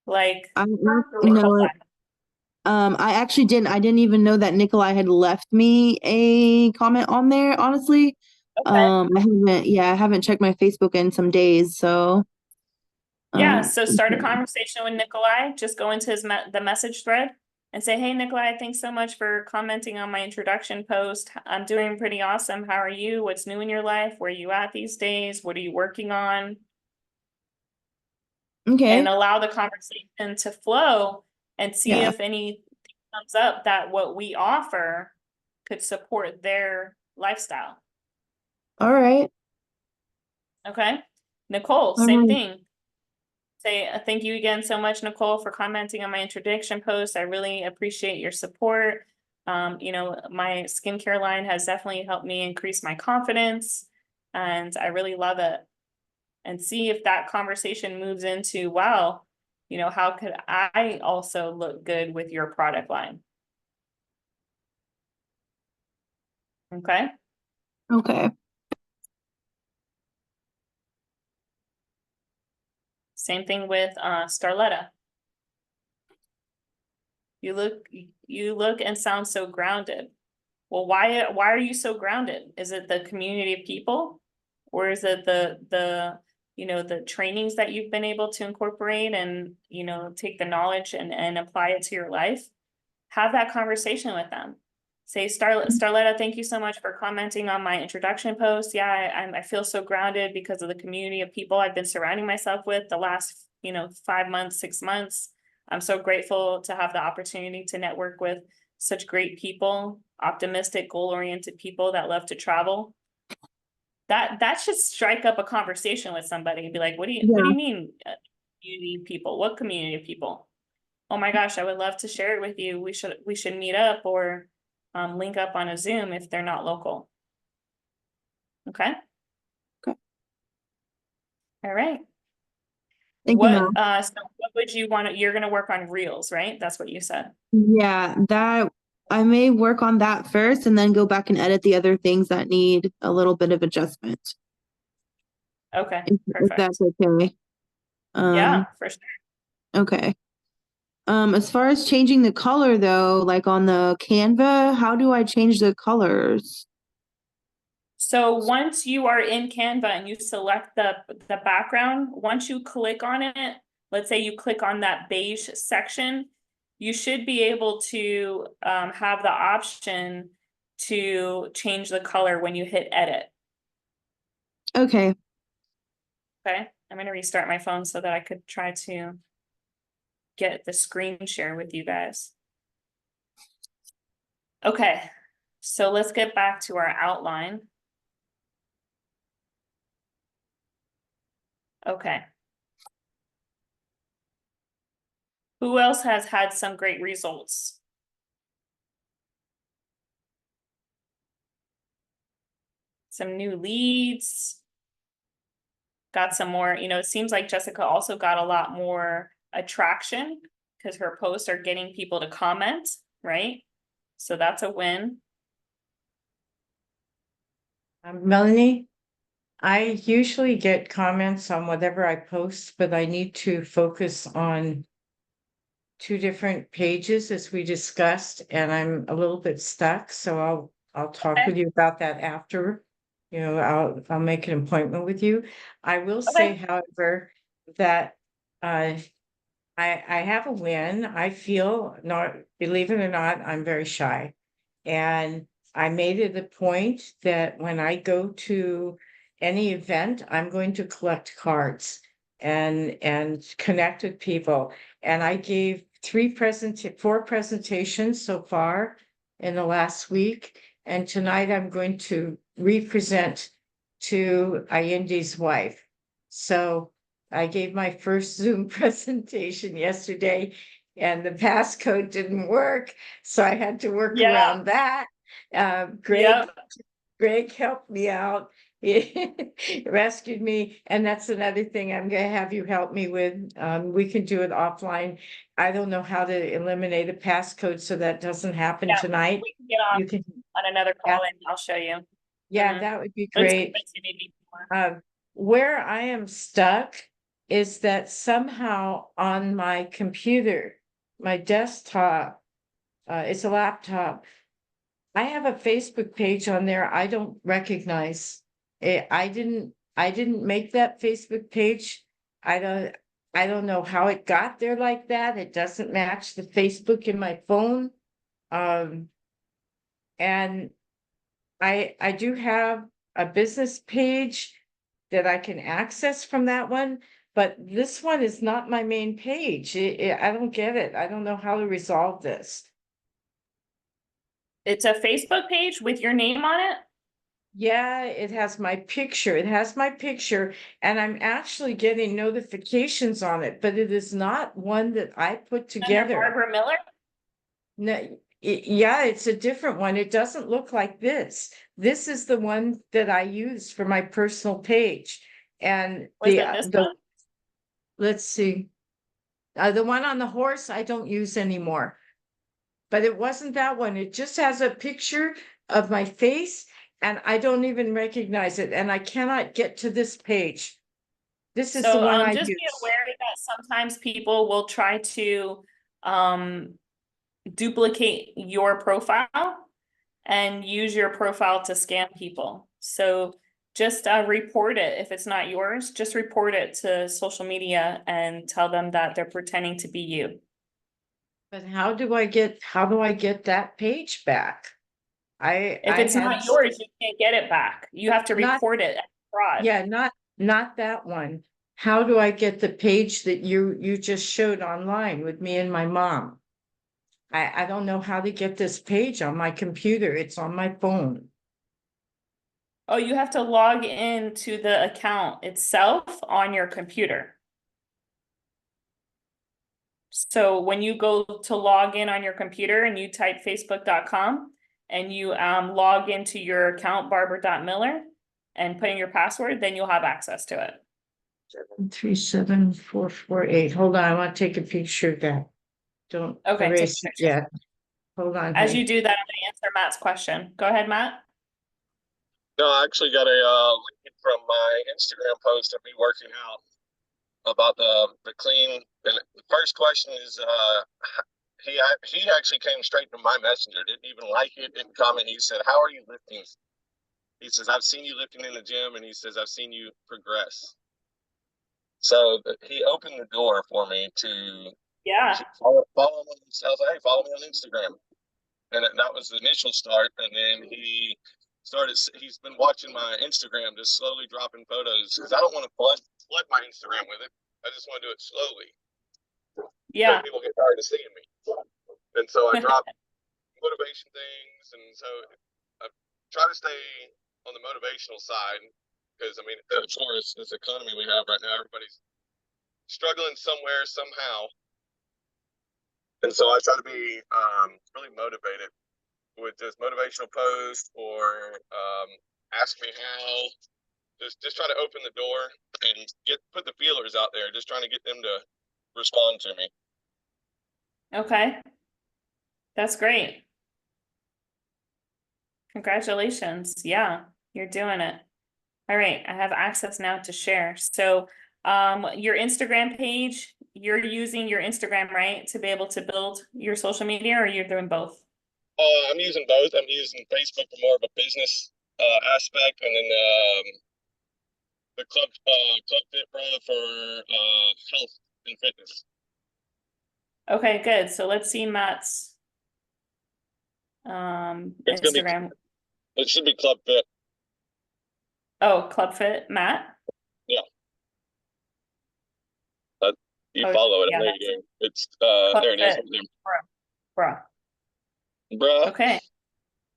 Speaker 1: Like,
Speaker 2: No, I actually didn't. I didn't even know that Nikolai had left me a comment on there, honestly.
Speaker 1: okay.
Speaker 2: I haven't checked my Facebook in some days, so.
Speaker 1: Yeah, so start a conversation with Nikolai, just go into the message thread and say, hey, Nikolai, thanks so much for commenting on my introduction post. I'm doing pretty awesome. How are you? What's new in your life? Where are you at these days? What are you working on?
Speaker 2: Okay.
Speaker 1: And allow the conversation to flow and see
Speaker 2: Yeah.
Speaker 1: if anything comes up that what we offer could support their lifestyle.
Speaker 2: All right.
Speaker 1: Okay. Nicole,
Speaker 2: All
Speaker 1: same
Speaker 2: right.
Speaker 1: thing. Say thank you again so much, Nicole, for commenting on my introduction post. I really appreciate your support. You know, my skincare line has definitely helped me increase my confidence, and I really love it. And see if that conversation moves into, wow, you know, how could I also look good with your product line? Okay.
Speaker 2: Okay.
Speaker 1: Same thing with Starletta. You look and sound so grounded. Well, why are you so grounded? Is it the community of people? Or is it the you know, the trainings that you've been able to incorporate and, you know, take the knowledge and apply it to your life? Have that conversation with them. Say, Starletta, thank you so much for commenting on my introduction post. Yeah, I feel so grounded because of the community of people I've been surrounding myself with the last, you know, 5 months, 6 months. I'm so grateful to have the opportunity to network with such great people, optimistic, goal-oriented people that love to travel. That should strike up a conversation with somebody and be like, what do you mean, community people? What community of people? Oh my gosh, I would love to share it with you. We should meet up or link up on a Zoom if they're not local. Okay.
Speaker 2: Okay.
Speaker 1: All right.
Speaker 2: Thank you, Mel.
Speaker 1: So what would you want to, you're going to work on reels, right? That's what you said.
Speaker 2: Yeah, that I may work on that first and then go back and edit the other things that need a little bit of adjustment.
Speaker 1: Okay,
Speaker 2: If that's
Speaker 1: perfect.
Speaker 2: okay.
Speaker 1: Yeah, for sure.
Speaker 2: Okay. As far as changing the color though, like on the Canva, how do I change the colors?
Speaker 1: So once you are in Canva and you select the background, once you click on it, let's say you click on that beige section, you should be able to have the option to change the color when you hit edit.
Speaker 2: Okay.
Speaker 1: Okay, I'm gonna restart my phone so that I could try to get the screen share with you guys. Okay, so let's get back to our outline. Okay. Who else has had some great results? Some new leads. Got some more, it seems like Jessica also got a lot more attraction because her posts are getting people to comment, right? So that's a win.
Speaker 5: Melanie, I usually get comments on whatever I post, but I need to focus on two different pages as we discussed, and I'm a little bit stuck, so I'll talk
Speaker 1: Okay.
Speaker 5: with you about that after. I'll make an appointment with you. I will say,
Speaker 1: Okay.
Speaker 5: however, that I have a win. I feel, not, believe it or not, I'm very shy. And I made it a point that when I go to any event, I'm going to collect cards and connect with people. And I gave four presentations so far in the last week. And tonight I'm going to represent to Allende's wife. So I gave my first Zoom presentation yesterday and the passcode didn't work. So I had to work
Speaker 1: Yeah.
Speaker 5: around that. Greg helped me out. He rescued me. And that's another thing I'm gonna have you help me with. We can do it offline. I don't know how to eliminate a passcode so that doesn't happen
Speaker 1: Yeah,
Speaker 5: tonight.
Speaker 1: we can get
Speaker 5: You can,
Speaker 1: on another call and I'll show you.
Speaker 5: yeah,
Speaker 1: Mhm.
Speaker 5: that would be
Speaker 1: Let's
Speaker 5: great.
Speaker 1: give it to me before.
Speaker 5: Where I am stuck is that somehow on my computer, my desktop, it's a laptop. I have a Facebook page on there I don't recognize. I didn't make that Facebook page. I don't know how it got there like that. It doesn't match the Facebook in my phone. And I do have a business page that I can access from that one, but this one is not my main page. I don't get it. I don't know how to resolve this.
Speaker 1: It's a Facebook page with your name on it.
Speaker 5: Yeah, it has my picture. It has my picture, and I'm actually getting notifications on it, but it is not one that I put
Speaker 1: Under
Speaker 5: together.
Speaker 1: Barbara Miller.
Speaker 5: No, yeah, it's a different one. It doesn't look like this. This is the one that I use for my personal page. And
Speaker 1: Was it this one?
Speaker 5: let's see. The one on the horse I don't use anymore. But it wasn't that one. It just has a picture of my face and I don't even recognize it. And I cannot get to this page. This is the
Speaker 1: So
Speaker 5: one I
Speaker 1: just be
Speaker 5: use.
Speaker 1: aware that sometimes people will try to duplicate your profile and use your profile to scam people. So just report it if it's not yours. Just report it to social media and tell them that they're pretending to be you.
Speaker 5: But how do I get that page back?
Speaker 1: If it's not yours, you can't get it back. You have to
Speaker 5: Not-
Speaker 1: report it as fraud.
Speaker 5: Yeah, not that one. How do I get the page that you just showed online with me and my mom? I don't know how to get this page on my computer. It's on my phone.
Speaker 1: Oh, you have to log into the account itself on your computer. So when you go to log in on your computer and you type facebook.com and you log into your account, barbara.miller, and put in your password, then you'll have access to it.
Speaker 5: 737-448. Hold on, I want to take a picture of that. Don't
Speaker 1: Okay, take
Speaker 5: erase
Speaker 1: a
Speaker 5: it
Speaker 1: picture.
Speaker 5: yet. Hold on.
Speaker 1: As
Speaker 5: honey.
Speaker 1: you do that, I'm gonna answer Matt's question. Go ahead, Matt.
Speaker 4: No, I actually got a link from my Instagram post of me working out about the clean. And the first question is, he actually came straight to my messenger, didn't even like it, didn't comment. He said, "How are you lifting?" He says, "I've seen you lifting in the gym," and he says, "I've seen you progress." So he opened the door for me to
Speaker 1: Yeah.
Speaker 4: follow him on. I was like, "Hey, follow me on Instagram," and that was the initial start. And then he's been watching my Instagram, just slowly dropping photos, because I don't want to flood my Instagram with it. I just want to do it slowly.
Speaker 1: Yeah.
Speaker 4: So people get tired of seeing me. And so I drop motivation things, and so I try to stay on the motivational side, because I mean, of course, this economy we have right now, everybody's struggling somewhere, somehow. And so I try to be really motivated with just motivational posts, or ask me how. Just try to open the door and put the feelers out there, just trying to get them to respond to me.
Speaker 1: Okay. That's great. Congratulations. Yeah, you're doing it. All right, I have access now to share. So your Instagram page, you're using your Instagram, right, to be able to build your social media, or you're doing both?
Speaker 4: I'm using both. I'm using Facebook for more of a business aspect, and then the Club Fit Pro for health and fitness.
Speaker 1: Okay, good. So let's see Matt's
Speaker 4: It's gonna be,
Speaker 1: Instagram.
Speaker 4: it should be Club Fit.
Speaker 1: Oh, Club Fit, Matt.
Speaker 4: You
Speaker 1: Oh,
Speaker 4: follow it.
Speaker 1: yeah,
Speaker 4: I know
Speaker 1: that's
Speaker 4: you do. It's
Speaker 1: Club
Speaker 4: there it is.
Speaker 1: Fit. Bruh.
Speaker 4: Bruh.
Speaker 1: Okay.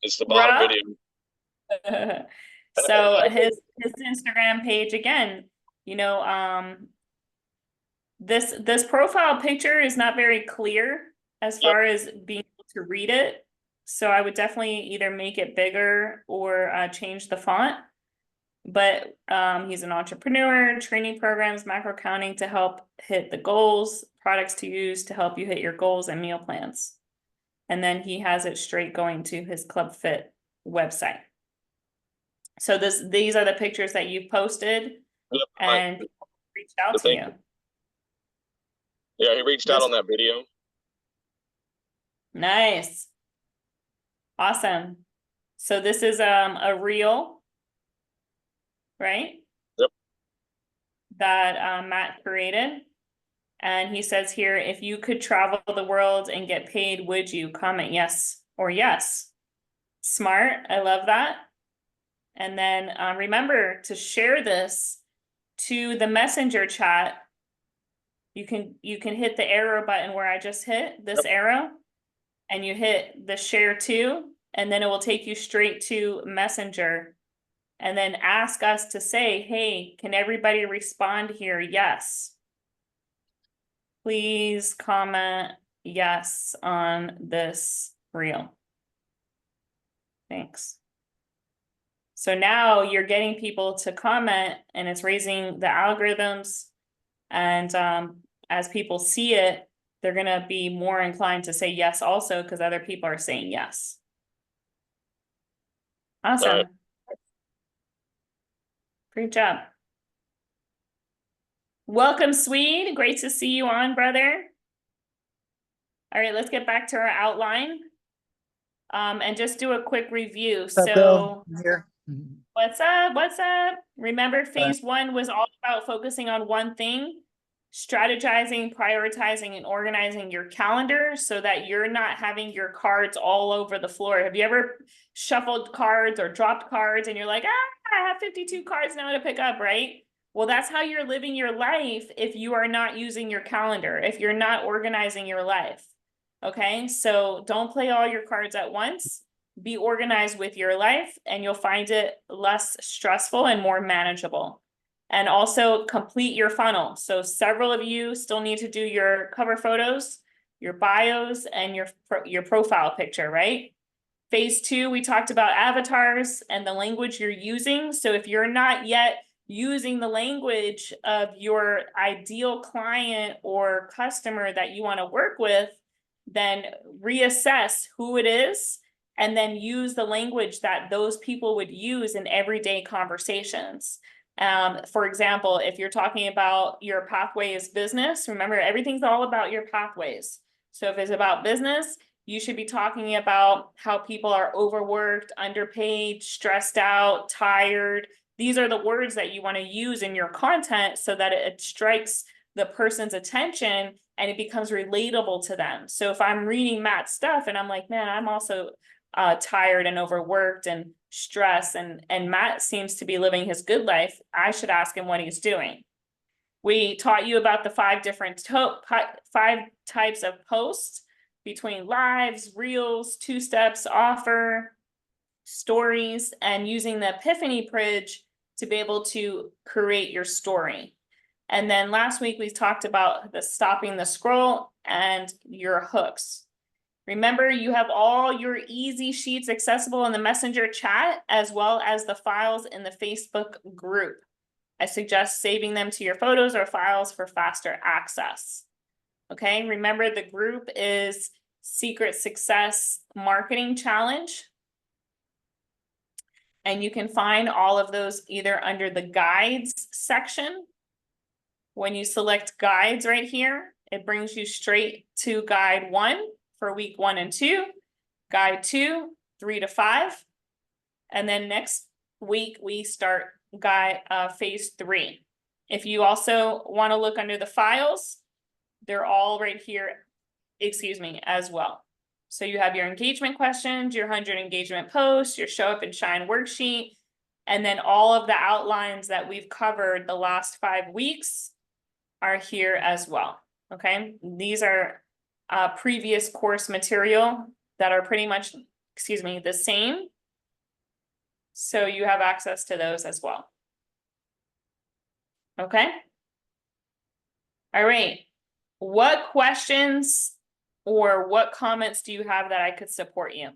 Speaker 4: It's the bottom
Speaker 1: Bruh.
Speaker 4: video.
Speaker 1: So his Instagram page again, you know, this profile picture is not very clear as far as being able to read it. So I would definitely either make it bigger or change the font. But he's an entrepreneur, training programs, macro counting to help hit the goals, products to use to help you hit your goals, and meal plans. And then he has it straight going to his Club Fit website. So these are the pictures that you've posted,
Speaker 4: Yep,
Speaker 1: and reached out to you.
Speaker 4: Yeah, he reached out on that video.
Speaker 1: Nice. Awesome. So this is a reel, right?
Speaker 4: Yep.
Speaker 1: That Matt created. And he says here, if you could travel the world and get paid, would you? Comment yes or yes. Smart. I love that. And then remember to share this to the messenger chat. You can hit the arrow button where I just hit this arrow, and you hit the share to, and then it will take you straight to Messenger. And then ask us to say, hey, can everybody respond here? Yes. Please comment yes on this reel. Thanks. So now you're getting people to comment, and it's raising the algorithms. And as people see it, they're going to be more inclined to say yes also, because other people are saying yes. Awesome. Great job. Welcome, Swede. Great to see you on, brother. All right, let's get back to our outline. And just do a quick review. So what's up? What's up? Remember, phase one was all about focusing on one thing, strategizing, prioritizing, and organizing your calendar so that you're not having your cards all over the floor. Have you ever shuffled cards or dropped cards and you're like, I have 52 cards now to pick up, right? Well, that's how you're living your life if you are not using your calendar, if you're not organizing your life. Okay, so don't play all your cards at once. Be organized with your life, and you'll find it less stressful and more manageable. And also complete your funnel. So several of you still need to do your cover photos, your bios, and your profile picture, right? Phase two, we talked about avatars and the language you're using. So if you're not yet using the language of your ideal client or customer that you want to work with, then reassess who it is and then use the language that those people would use in everyday conversations. For example, if you're talking about your pathway is business, remember everything's all about your pathways. So if it's about business, you should be talking about how people are overworked, underpaid, stressed out, tired. These are the words that you want to use in your content so that it strikes the person's attention and it becomes relatable to them. So if I'm reading Matt's stuff and I'm like, man, I'm also tired and overworked and stressed, and Matt seems to be living his good life, I should ask him what he's doing. We taught you about the 5 types of posts between lives, reels, 2-steps, offer, stories, and using the Epiphany Bridge to be able to create your story. And then last week we talked about the stopping the scroll and your hooks. Remember, you have all your easy sheets accessible in the Messenger chat, as well as the files in the Facebook group. I suggest saving them to your photos or files for faster access. Okay, remember the group is Secret Success Marketing Challenge. And you can find all of those either under the guides section. When you select guides right here, it brings you straight to guide 1 for week 1 and 2, guide 2, 3 to 5. And then next week we start phase 3. If you also want to look under the files, they're all right here, as well. So you have your engagement questions, your 100 engagement posts, your show up and shine worksheet, and then all of the outlines that we've covered the last 5 weeks are here as well. Okay, these are previous course material that are pretty much, the same. So you have access to those as well. Okay. All right. What questions or what comments do you have that I could support you?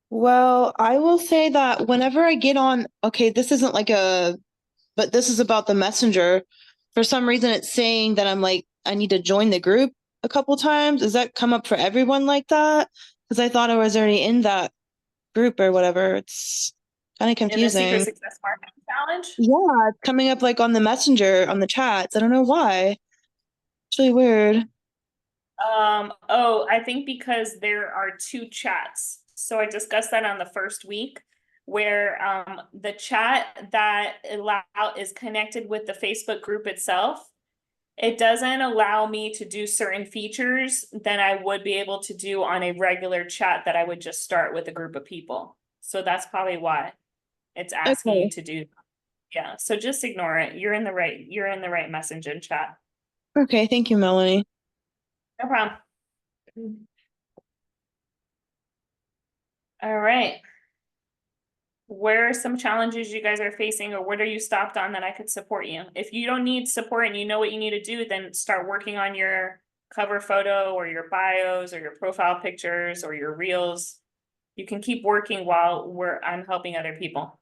Speaker 2: Well, I will say that whenever I get on, okay, this isn't like but this is about the Messenger. For some reason, it's saying that I'm like, I need to join the group a couple times. Does that come up for everyone like that? Because I thought I was already in that group or whatever. It's kind of confusing.
Speaker 1: In the Secret Success Marketing Challenge?
Speaker 2: Yeah, it's coming up like on the Messenger, on the chats. I don't know why. It's really weird.
Speaker 1: Oh, I think because there are 2 chats. So I discussed that on the first week, where the chat that is connected with the Facebook group itself, it doesn't allow me to do certain features that I would be able to do on a regular chat that I would just start with a group of people. So that's probably why it's asking you to do. Yeah, so just ignore it. You're in the right messenger chat.
Speaker 2: Okay, thank you, Melanie.
Speaker 1: No problem. All right. Where are some challenges you guys are facing, or what are you stopped on that I could support you? If you don't need support and you know what you need to do, then start working on your cover photo or your bios or your profile pictures or your reels. You can keep working while I'm helping other people.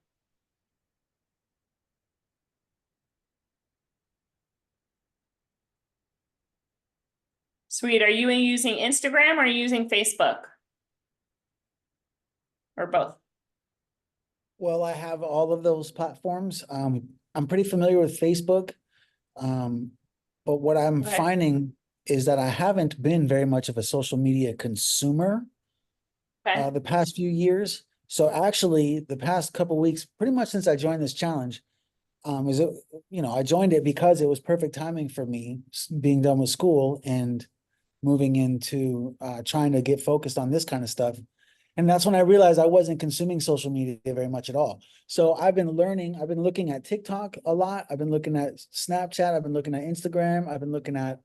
Speaker 1: Sweet. Are you using Instagram or are you using Facebook? Or both?
Speaker 6: Well, I have all of those platforms. I'm pretty familiar with Facebook. But what I'm
Speaker 1: Okay.
Speaker 6: finding is that I haven't been very much of a social media consumer
Speaker 1: Okay.
Speaker 6: the past few years. So actually, the past couple weeks, pretty much since I joined this challenge, I joined it because it was perfect timing for me being done with school and moving into trying to get focused on this kind of stuff. And that's when I realized I wasn't consuming social media very much at all. So I've been looking at TikTok a lot. I've been looking at Snapchat. I've been looking at Instagram. I've been looking at,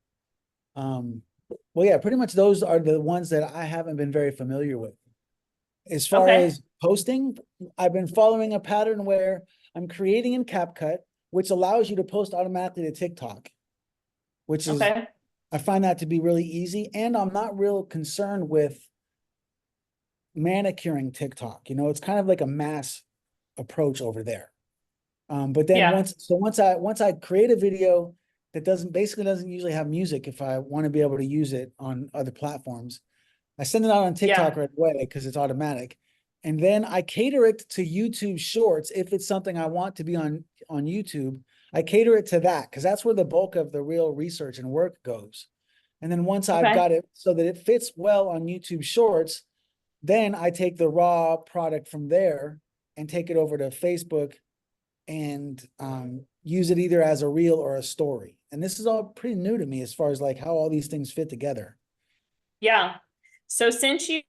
Speaker 6: pretty much those are the ones that I haven't been very familiar with. As far as posting, I've been following a pattern where I'm creating in CapCut, which allows you to post automatically to TikTok, which is, I find that to be really easy. And I'm not real concerned with manicuring TikTok. It's kind of like a mass approach over there. But then once I create a video, that basically doesn't usually have music if I want to be able to use it on other platforms. I send it out on TikTok right away because it's automatic. And then I cater it to YouTube Shorts if it's something I want to be on YouTube. I cater it to that because that's where the bulk of the real research and work goes. And then once I've
Speaker 1: Okay.
Speaker 6: got it so that it fits well on YouTube Shorts, then I take the raw product from there and take it over to Facebook and use it either as a reel or a story. And this is all pretty new to me as far as like how all these things fit together.
Speaker 1: Yeah. So since you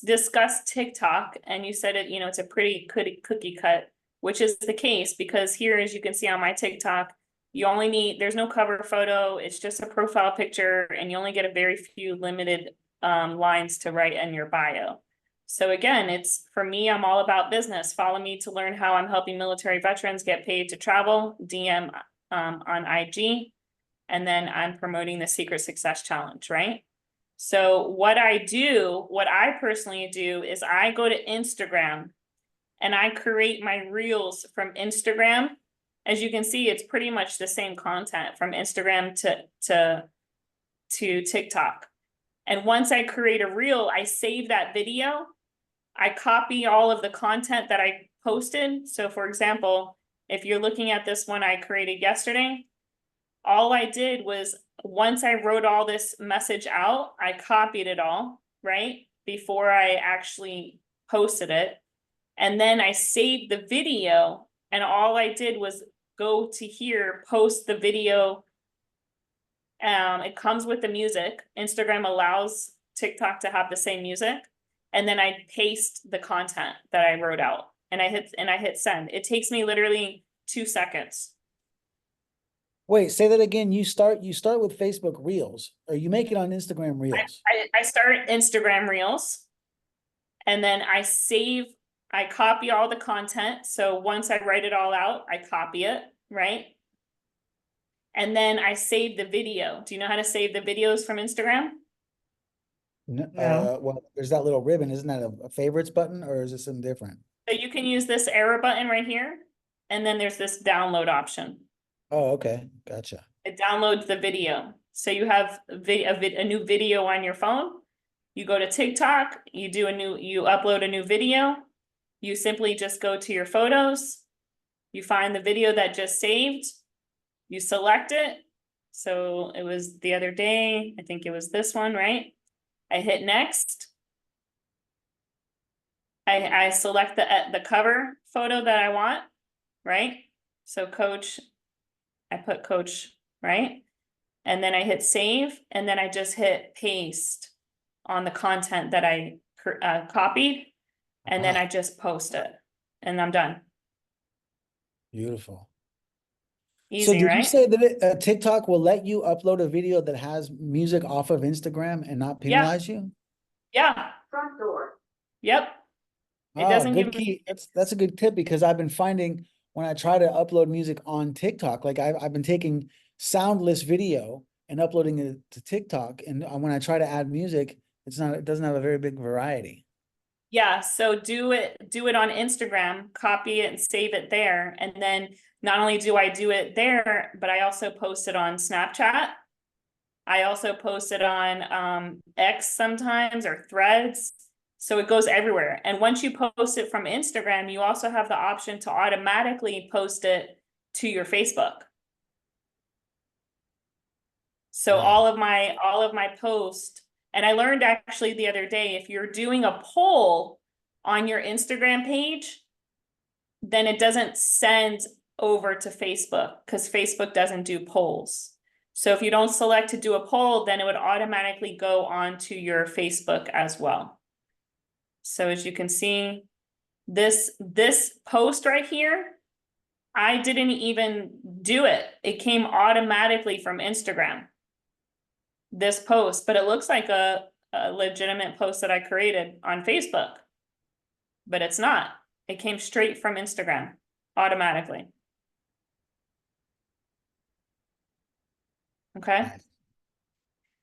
Speaker 1: discussed TikTok and you said it, it's a pretty cookie cut, which is the case because here, as you can see on my TikTok, there's no cover photo. It's just a profile picture and you only get a very few limited lines to write in your bio. So again, for me, I'm all about business. Follow me to learn how I'm helping military veterans get paid to travel, DM on IG, and then I'm promoting the Secret Success Challenge, right? So what I personally do is I go to Instagram and I create my reels from Instagram. As you can see, it's pretty much the same content from Instagram to TikTok. And once I create a reel, I save that video. I copy all of the content that I posted. So for example, if you're looking at this one I created yesterday, all I did was once I wrote all this message out, I copied it all, right? Before I actually posted it. And then I saved the video and all I did was go to here, post the video. It comes with the music. Instagram allows TikTok to have the same music. And then I paste the content that I wrote out and I hit send. It takes me literally 2 seconds.
Speaker 6: Wait, say that again. You start with Facebook Reels, or you make it on Instagram Reels.
Speaker 1: I start Instagram Reels and then I copy all the content. So once I write it all out, I copy it, right? And then I save the video. Do you know how to save the videos from Instagram?
Speaker 6: No,
Speaker 5: No.
Speaker 6: well, there's that little ribbon. Isn't that a favorites button, or is it something different?
Speaker 1: So you can use this arrow button right here. And then there's this download option.
Speaker 6: Oh, okay, gotcha.
Speaker 1: It downloads the video. So you have a new video on your phone. You go to TikTok, you upload a new video. You simply just go to your photos. You find the video that just saved. You select it. So it was the other day, I think it was this one, right? I hit next. I select the cover photo that I want, right? So Coach, I put Coach, right? And then I hit save, and then I just hit paste on the content that I copied, and then
Speaker 6: Wow.
Speaker 1: I just post it, and I'm done.
Speaker 6: Beautiful. So
Speaker 1: Easy,
Speaker 6: did you
Speaker 1: right?
Speaker 6: say that TikTok will let you upload a video that has music off of Instagram and not
Speaker 1: Yeah.
Speaker 6: penalize you?
Speaker 1: Yeah.
Speaker 7: Front door.
Speaker 1: Yep. It
Speaker 6: Oh,
Speaker 1: doesn't
Speaker 6: good
Speaker 1: give me.
Speaker 6: key. That's a good tip because I've been finding when I try to upload music on TikTok, like I've been taking soundless video and uploading it to TikTok, and when I try to add music, it doesn't have a very big variety.
Speaker 1: Yeah, so do it on Instagram, copy it and save it there. And then not only do I do it there, but I also post it on Snapchat. I also post it on X sometimes or Threads. So it goes everywhere. And once you post it from Instagram, you also have the option to automatically post it to your Facebook. So
Speaker 6: Wow.
Speaker 1: all of my posts, and I learned actually the other day, if you're doing a poll on your Instagram page, then it doesn't send over to Facebook because Facebook doesn't do polls. So if you don't select to do a poll, then it would automatically go onto your Facebook as well. So as you can see, this post right here, I didn't even do it. It came automatically from Instagram. This post, but it looks like a legitimate post that I created on Facebook, but it's not. It came straight from Instagram automatically. Okay.
Speaker 6: Nice.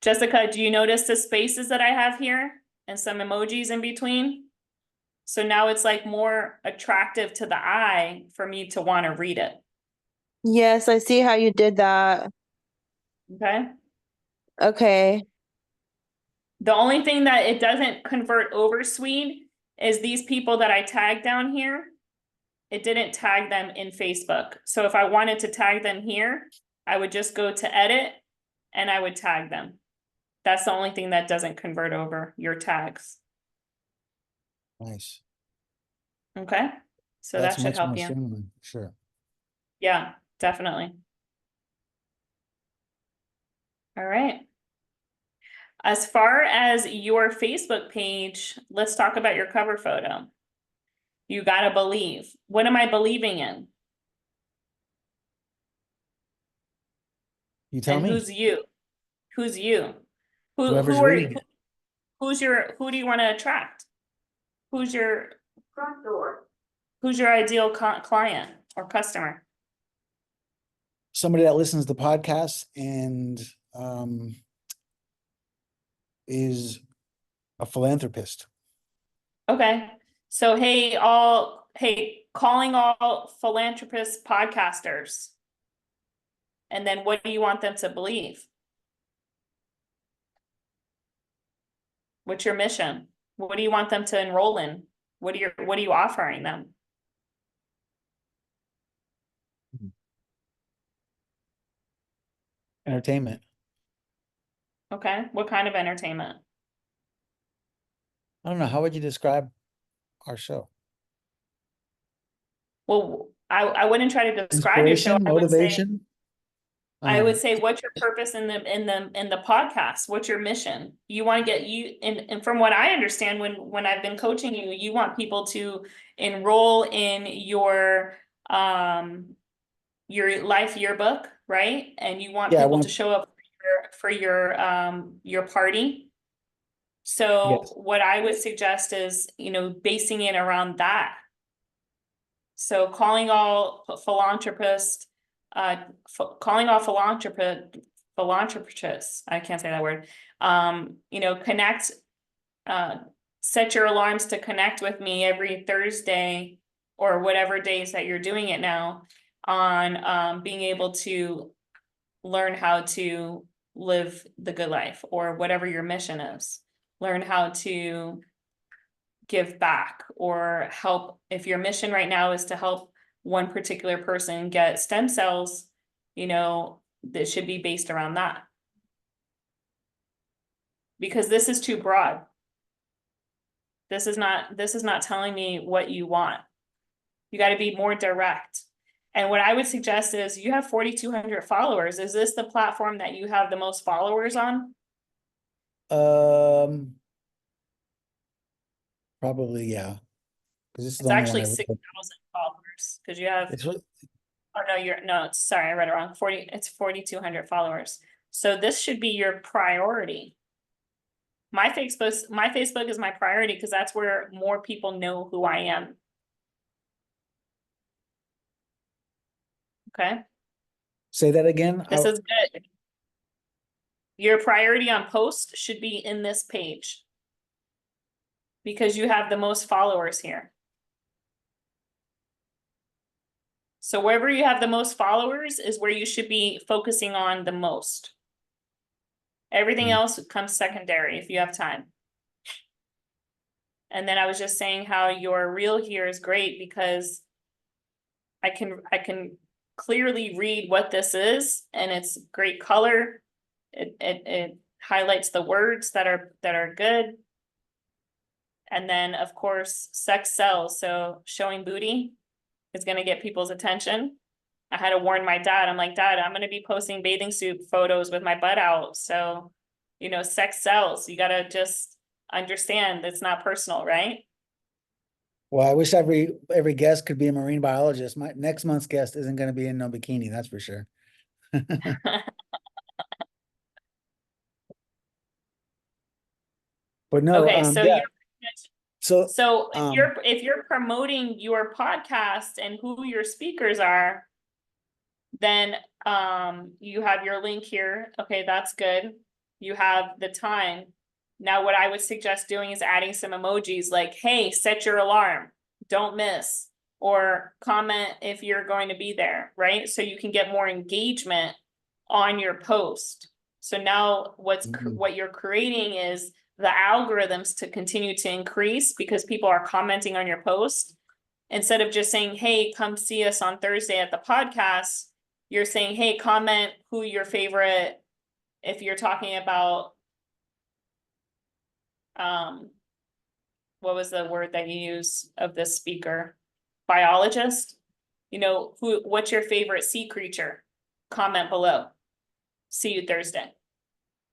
Speaker 1: Jessica, do you notice the spaces that I have here and some emojis in between? So now it's like more attractive to the eye for me to want to read it.
Speaker 2: Yes, I see how you did that.
Speaker 1: Okay.
Speaker 2: Okay.
Speaker 1: The only thing that it doesn't convert over, Swede, is these people that I tagged down here. It didn't tag them in Facebook. So if I wanted to tag them here, I would just go to edit and I would tag them. That's the only thing that doesn't convert over, your tags.
Speaker 6: Nice.
Speaker 1: Okay? So that
Speaker 6: That's
Speaker 1: should
Speaker 6: much
Speaker 1: help
Speaker 6: more
Speaker 1: you.
Speaker 6: streamlined, sure.
Speaker 1: Yeah, definitely. All right. As far as your Facebook page, let's talk about your cover photo. You gotta believe. What am I believing in?
Speaker 6: You tell
Speaker 1: And
Speaker 6: me,
Speaker 1: who's you? Who's you?
Speaker 6: whoever's
Speaker 1: Who are
Speaker 6: reading it.
Speaker 1: who do you want to attract? Who's your who's your ideal client or customer?
Speaker 6: Somebody that listens to podcasts and is a philanthropist.
Speaker 1: Okay. So hey, calling all philanthropist podcasters. And then what do you want them to believe? What's your mission? What do you want them to enroll in? What are you offering them?
Speaker 6: Entertainment.
Speaker 1: Okay, what kind of entertainment?
Speaker 6: I don't know. How would you describe our show?
Speaker 1: Well, I wouldn't try to describe your show.
Speaker 6: Inspiration, motivation.
Speaker 1: I would say, what's your purpose in the podcast? What's your mission? You want to get and from what I understand, when I've been coaching you, you want people to enroll in your life yearbook, right? And you want people to show up for your party. So
Speaker 6: Yes.
Speaker 1: what I would suggest is, basing it around that. So calling all philanthropists, philanthropists, I can't say that word, connect, set your alarms to connect with me every Thursday or whatever days that you're doing it now on being able to learn how to live the good life or whatever your mission is. Learn how to give back or help. If your mission right now is to help one particular person get stem cells, that should be based around that. Because this is too broad. This is not telling me what you want. You got to be more direct. And what I would suggest is you have 4,200 followers. Is this the platform that you have the most followers on?
Speaker 6: Probably, yeah. Because this is
Speaker 1: It's actually 6,000 followers because you have. Oh no, sorry, I read it wrong. It's 4,200 followers. So this should be your priority. My Facebook is my priority because that's where more people know who I am. Okay.
Speaker 6: Say that again.
Speaker 1: This is good. Your priority on post should be in this page. Because you have the most followers here. So wherever you have the most followers is where you should be focusing on the most. Everything else comes secondary if you have time. And then I was just saying how your reel here is great because I can clearly read what this is and it's great color. It highlights the words that are good. And then of course, sex sells. So showing booty is going to get people's attention. I had to warn my dad. I'm like, Dad, I'm going to be posting bathing suit photos with my butt out. So, sex sells. You got to just understand it's not personal, right?
Speaker 6: Well, I wish every guest could be a marine biologist. My next month's guest isn't going to be in no bikini, that's for sure. But no,
Speaker 1: okay, so
Speaker 6: yeah.
Speaker 1: So if you're promoting your podcast and who your speakers are, then you have your link here. Okay, that's good. You have the time. Now what I would suggest doing is adding some emojis like, hey, set your alarm, don't miss, or comment if you're going to be there, right? So you can get more engagement on your post. So now what you're creating is the algorithms to continue to increase because people are commenting on your post. Instead of just saying, hey, come see us on Thursday at the podcast, you're saying, hey, comment who your favorite, if you're talking about, what was the word that you use of this speaker? Biologist? You know, what's your favorite sea creature? Comment below. See you Thursday.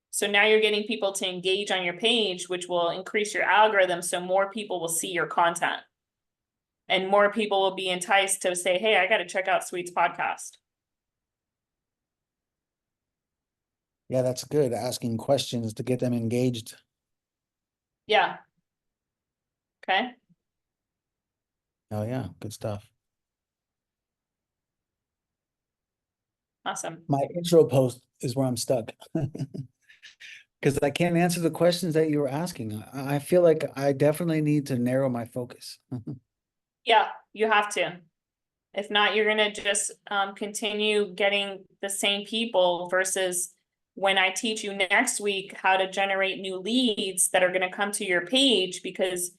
Speaker 1: So now you're getting people to engage on your page, which will increase your algorithm so more people will see your content. And more people will be enticed to say, hey, I got to check out Sweet's podcast.
Speaker 6: Yeah, that's good. Asking questions to get them engaged.
Speaker 1: Yeah. Okay.
Speaker 6: Oh yeah, good stuff.
Speaker 1: Awesome.
Speaker 6: My intro post is where I'm stuck. Because I can't answer the questions that you were asking. I feel like I definitely need to narrow my focus.
Speaker 1: Yeah, you have to. If not, you're gonna just continue getting the same people versus when I teach you next week how to generate new leads that are gonna come to your page because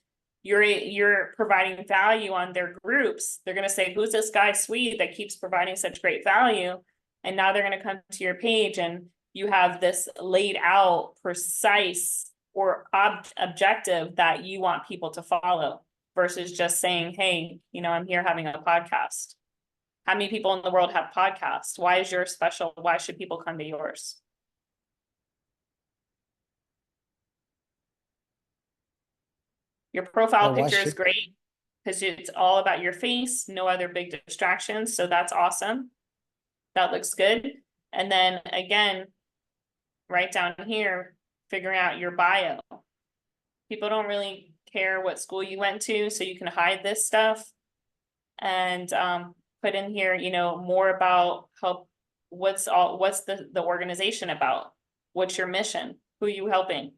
Speaker 1: you're providing value on their groups. They're gonna say, who's this guy Sweet that keeps providing such great value? And now they're gonna come to your page and you have this laid out, precise or objective that you want people to follow versus just saying, hey, you know, I'm here having a podcast. How many people in the world have podcasts? Why is yours special? Why should people come to yours? Your profile
Speaker 6: why
Speaker 1: picture is
Speaker 6: should-
Speaker 1: great because it's all about your face, no other big distractions. So that's awesome. That looks good. And then again, right down here, figuring out your bio. People don't really care what school you went to, so you can hide this stuff. And put in here, you know, more about what's the organization about? What's your mission? Who are you helping?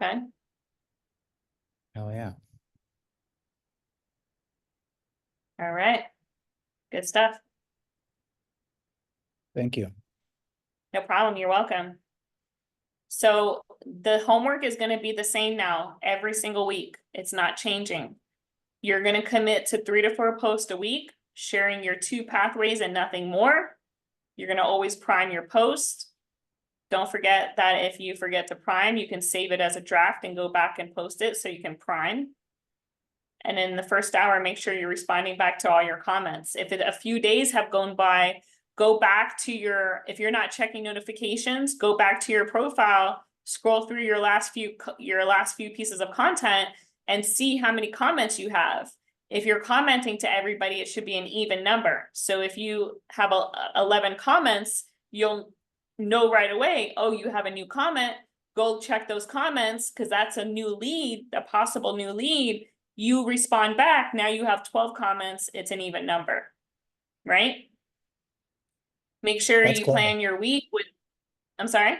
Speaker 1: Okay.
Speaker 6: Oh yeah.
Speaker 1: All right. Good stuff.
Speaker 6: Thank you.
Speaker 1: No problem. You're welcome. So the homework is going to be the same now every single week. It's not changing. You're going to commit to 3 to 4 posts a week, sharing your 2 pathways and nothing more. You're going to always prime your post. Don't forget that if you forget to prime, you can save it as a draft and go back and post it so you can prime. And in the first hour, make sure you're responding back to all your comments. If a few days have gone by, go back to if you're not checking notifications, go back to your profile, scroll through your last few pieces of content and see how many comments you have. If you're commenting to everybody, it should be an even number. So if you have 11 comments, you'll know right away, oh, you have a new comment, go check those comments because that's a new lead, a possible new lead. You respond back, now you have 12 comments, it's an even number, right? Make sure
Speaker 6: That's
Speaker 1: you
Speaker 6: clever.
Speaker 1: plan your week with, I'm sorry?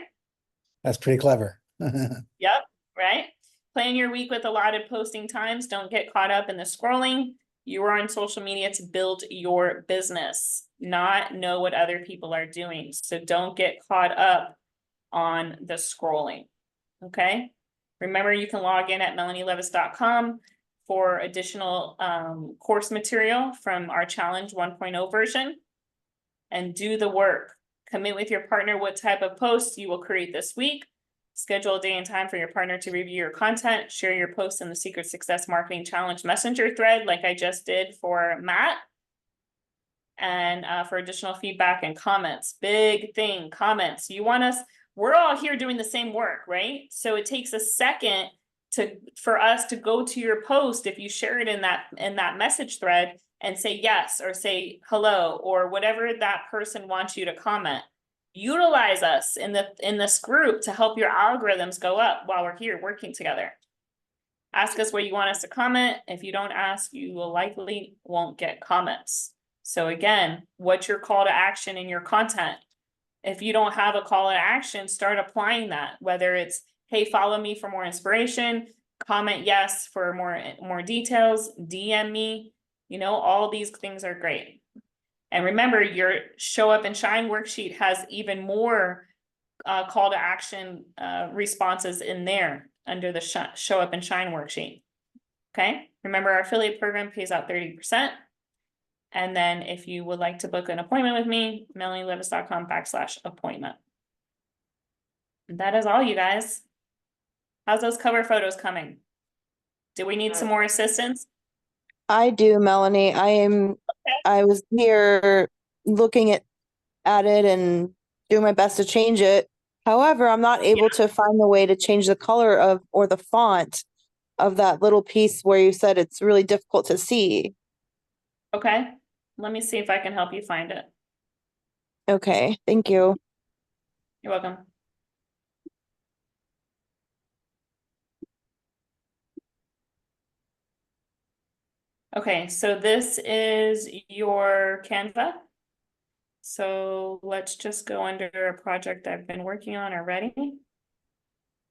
Speaker 6: That's pretty clever.
Speaker 1: Yep, right? Plan your week with allotted posting times. Don't get caught up in the scrolling. You are on social media to build your business, not know what other people are doing. So don't get caught up on the scrolling, okay? Remember, you can log in at melanielevis.com for additional course material from our Challenge 1.0 version and do the work. Commit with your partner what type of posts you will create this week. Schedule a day and time for your partner to review your content. Share your posts in the Secret Success Marketing Challenge Messenger thread like I just did for Matt. And for additional feedback and comments. Big thing, comments. We're all here doing the same work, right? So it takes a second for us to go to your post if you share it in that message thread and say yes or say hello or whatever that person wants you to comment. Utilize us in this group to help your algorithms go up while we're here working together. Ask us what you want us to comment. If you don't ask, you will likely won't get comments. So again, what's your call to action in your content? If you don't have a call to action, start applying that, whether it's, hey, follow me for more inspiration, comment yes for more details, DM me, you know, all these things are great. And remember, your show up and shine worksheet has even more call to action responses in there under the show up and shine worksheet. Okay, remember our affiliate program pays out 30%. And then if you would like to book an appointment with me, melanieLevis.com/appointment. That is all, you guys. How's those cover photos coming? Do we need some more assistance?
Speaker 2: I do, Melanie. I was here looking at it and doing my best to change it. However, I'm not able to find the way to change the color of or the font of that little piece where you said it's really difficult to see.
Speaker 1: Okay, let me see if I can help you find it.
Speaker 2: Okay, thank you.
Speaker 1: You're welcome. Okay, so this is your Canva. So let's just go under a project I've been working on already.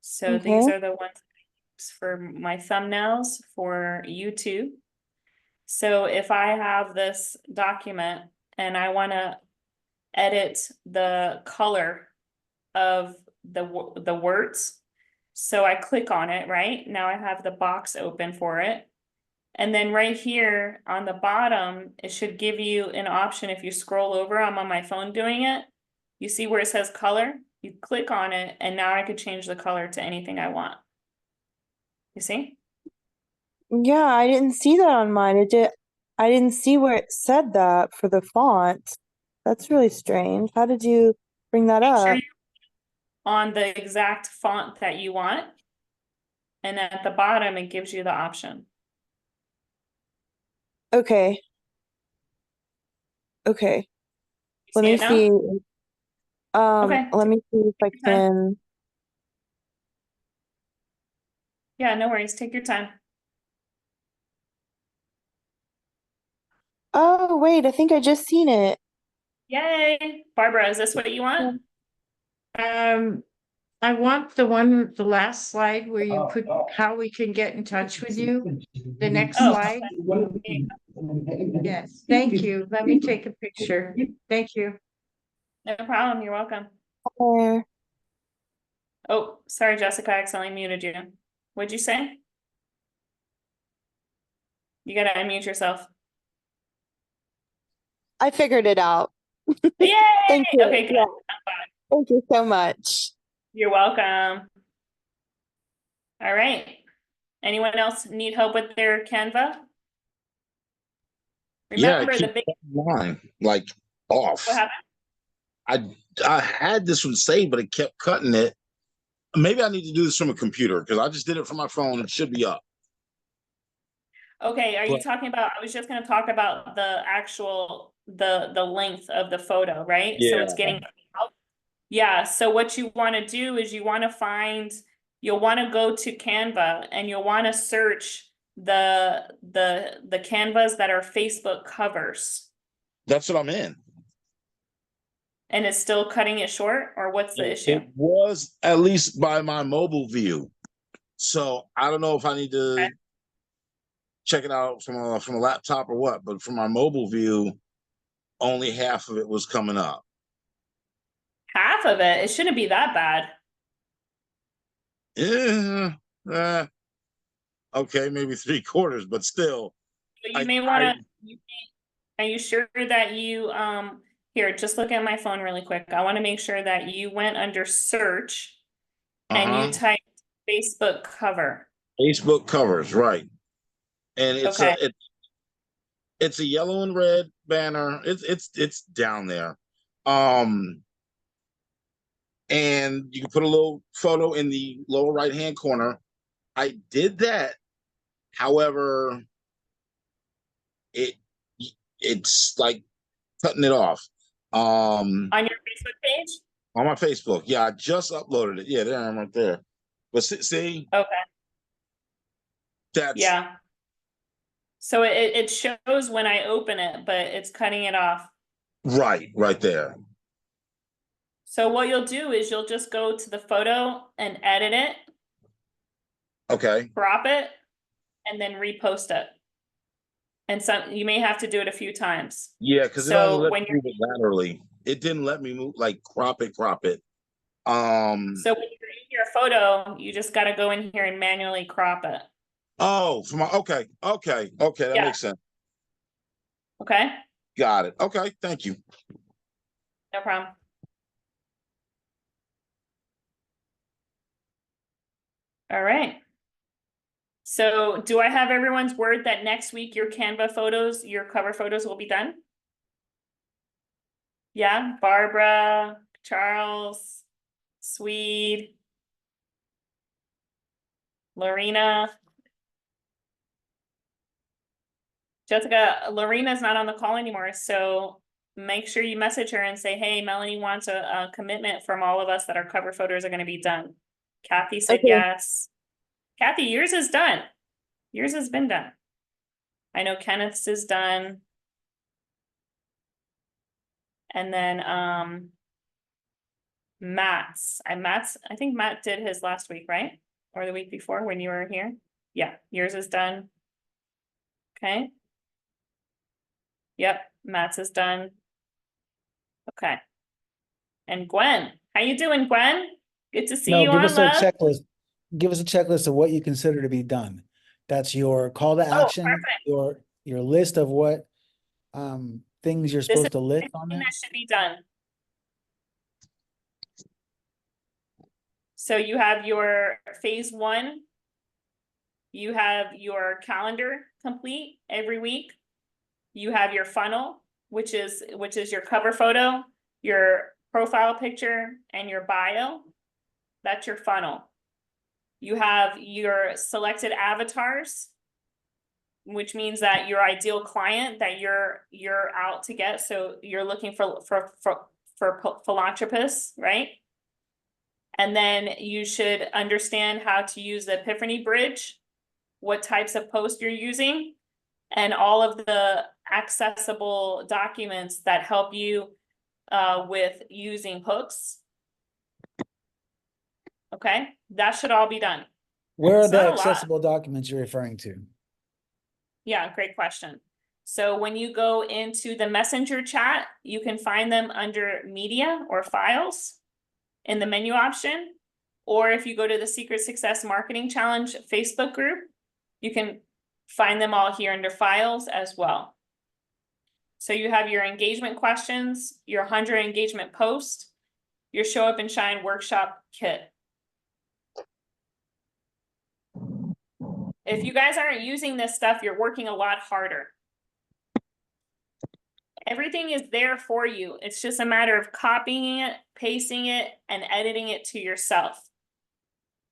Speaker 1: So these
Speaker 2: Okay.
Speaker 1: are the ones for my thumbnails for YouTube. So if I have this document and I want to edit the color of the words, so I click on it, right? Now I have the box open for it. And then right here on the bottom, it should give you an option. If you scroll over, I'm on my phone doing it. You see where it says color? You click on it and now I could change the color to anything I want. You see?
Speaker 2: Yeah, I didn't see that on mine. I didn't see where it said that for the font. That's really strange. How did you bring that
Speaker 1: Make sure
Speaker 2: up?
Speaker 1: you're on the exact font that you want. And at the bottom, it gives you the option.
Speaker 2: Okay. Okay.
Speaker 1: You
Speaker 2: Let me
Speaker 1: it now?
Speaker 2: see.
Speaker 1: Okay.
Speaker 2: Let me see if I
Speaker 1: Take your time.
Speaker 2: can.
Speaker 1: Yeah, no worries. Take your time.
Speaker 2: Oh, wait, I think I just seen it.
Speaker 1: Yay. Barbara, is this what you want?
Speaker 5: I want the last slide where you put how we can get in touch with you. The next
Speaker 1: Oh,
Speaker 5: slide. Yes, thank you. Let me take a picture. Thank you.
Speaker 1: No problem. You're welcome.
Speaker 2: There.
Speaker 1: Oh, sorry, Jessica, I accidentally muted you. What'd you say? You gotta unmute yourself.
Speaker 2: I figured it out.
Speaker 1: Yay!
Speaker 2: Thank you.
Speaker 1: Okay, good.
Speaker 2: Yeah. Thank you so much.
Speaker 1: You're welcome. All right. Anyone else need help with their Canva? Remember
Speaker 3: yeah,
Speaker 1: the
Speaker 3: keep
Speaker 1: big,
Speaker 3: line like off.
Speaker 1: what happened?
Speaker 3: I had this one saved, but it kept cutting it. Maybe I need to do this from a computer because I just did it from my phone. It should be up.
Speaker 1: Okay, are you
Speaker 3: But-
Speaker 1: talking about, I was just gonna talk about the actual, the length of the photo, right? So it's
Speaker 3: Yeah.
Speaker 1: getting out. Yeah, so what you wanna do is you wanna find, you'll wanna go to Canva and you'll wanna search the Canvas that are Facebook covers.
Speaker 3: That's what I'm in.
Speaker 1: And it's still cutting it short, or what's the issue?
Speaker 3: It was at least by my mobile view. So I don't know if I need to
Speaker 1: Okay.
Speaker 3: check it out from a laptop or what, but from my mobile view, only half of it was coming up.
Speaker 1: Half of it, it shouldn't be that bad.
Speaker 3: Yeah. Okay, maybe 3/4, but still.
Speaker 1: But you
Speaker 3: I-
Speaker 1: may wanna, are you sure that you, here, just look at my phone really quick. I wanna make sure that you went under search and you
Speaker 3: Uh-huh.
Speaker 1: typed Facebook cover.
Speaker 3: Facebook covers, right? And it's
Speaker 1: Okay.
Speaker 3: it's a yellow and red banner. It's down there. And you can put a little photo in the lower right hand corner. I did that. However, it's like cutting it off.
Speaker 1: On your Facebook page?
Speaker 3: On my Facebook. Yeah, I just uploaded it. Yeah, there I am right there. But see,
Speaker 1: Okay,
Speaker 3: that's
Speaker 1: yeah. So it shows when I open it, but it's cutting it off.
Speaker 3: right there.
Speaker 1: So what you'll do is you'll just go to the photo and edit it,
Speaker 3: Okay.
Speaker 1: crop it, and then repost it. And some, you may have to do it a few times.
Speaker 3: Yeah, because it
Speaker 1: So
Speaker 3: only let
Speaker 1: when
Speaker 3: me
Speaker 1: you're,
Speaker 3: move it laterally. It didn't let me move, like, crop it.
Speaker 1: so when you're in your photo, you just gotta go in here and manually crop it.
Speaker 3: Oh, okay, that
Speaker 1: Yeah.
Speaker 3: makes sense.
Speaker 1: Okay,
Speaker 3: Got it. Okay, thank you.
Speaker 1: no problem. All right. So do I have everyone's word that next week your Canva photos, your cover photos will be done? Yeah, Barbara, Charles, Swede, Lorena. Jessica, Lorena's not on the call anymore, so make sure you message her and say, hey, Melanie wants a commitment from all of us that our cover photos are gonna be done. Kathy said
Speaker 2: Okay.
Speaker 1: yes. Kathy, yours is done. Yours has been done. I know Kenneth's is done. And then, Matt's, I think Matt did his last week, right? Or the week before when you were here? Yeah, yours is done. Okay. Yep, Matt's is done. Okay. And Gwen, how you doing, Gwen? Good to see
Speaker 6: Mel,
Speaker 1: you
Speaker 6: give
Speaker 1: on,
Speaker 6: us a
Speaker 1: love.
Speaker 6: checklist. Give us a checklist of what you consider to be done. That's your call to
Speaker 1: Oh,
Speaker 6: action,
Speaker 1: perfect.
Speaker 6: your list of what things you're
Speaker 1: This is
Speaker 6: supposed to list on
Speaker 1: everything
Speaker 6: there.
Speaker 1: that should be done. So you have your phase one. You have your calendar complete every week. You have your funnel, which is your cover photo, your profile picture, and your bio. That's your funnel. You have your selected avatars, which means that your ideal client that you're out to get. So you're looking for philanthropists, right? And then you should understand how to use the Epiphany Bridge, what types of posts you're using, and all of the accessible documents that help you with using hooks. Okay, that should all be done.
Speaker 6: Where are
Speaker 1: It's
Speaker 6: the
Speaker 1: not a lot.
Speaker 6: accessible documents you're referring to?
Speaker 1: Yeah, great question. So when you go into the messenger chat, you can find them under media or files in the menu option. Or if you go to the Secret Success Marketing Challenge Facebook group, you can find them all here under files as well. So you have your engagement questions, your 100 engagement post, your show up and shine workshop kit. If you guys aren't using this stuff, you're working a lot harder. Everything is there for you. It's just a matter of copying it, pasting it, and editing it to yourself.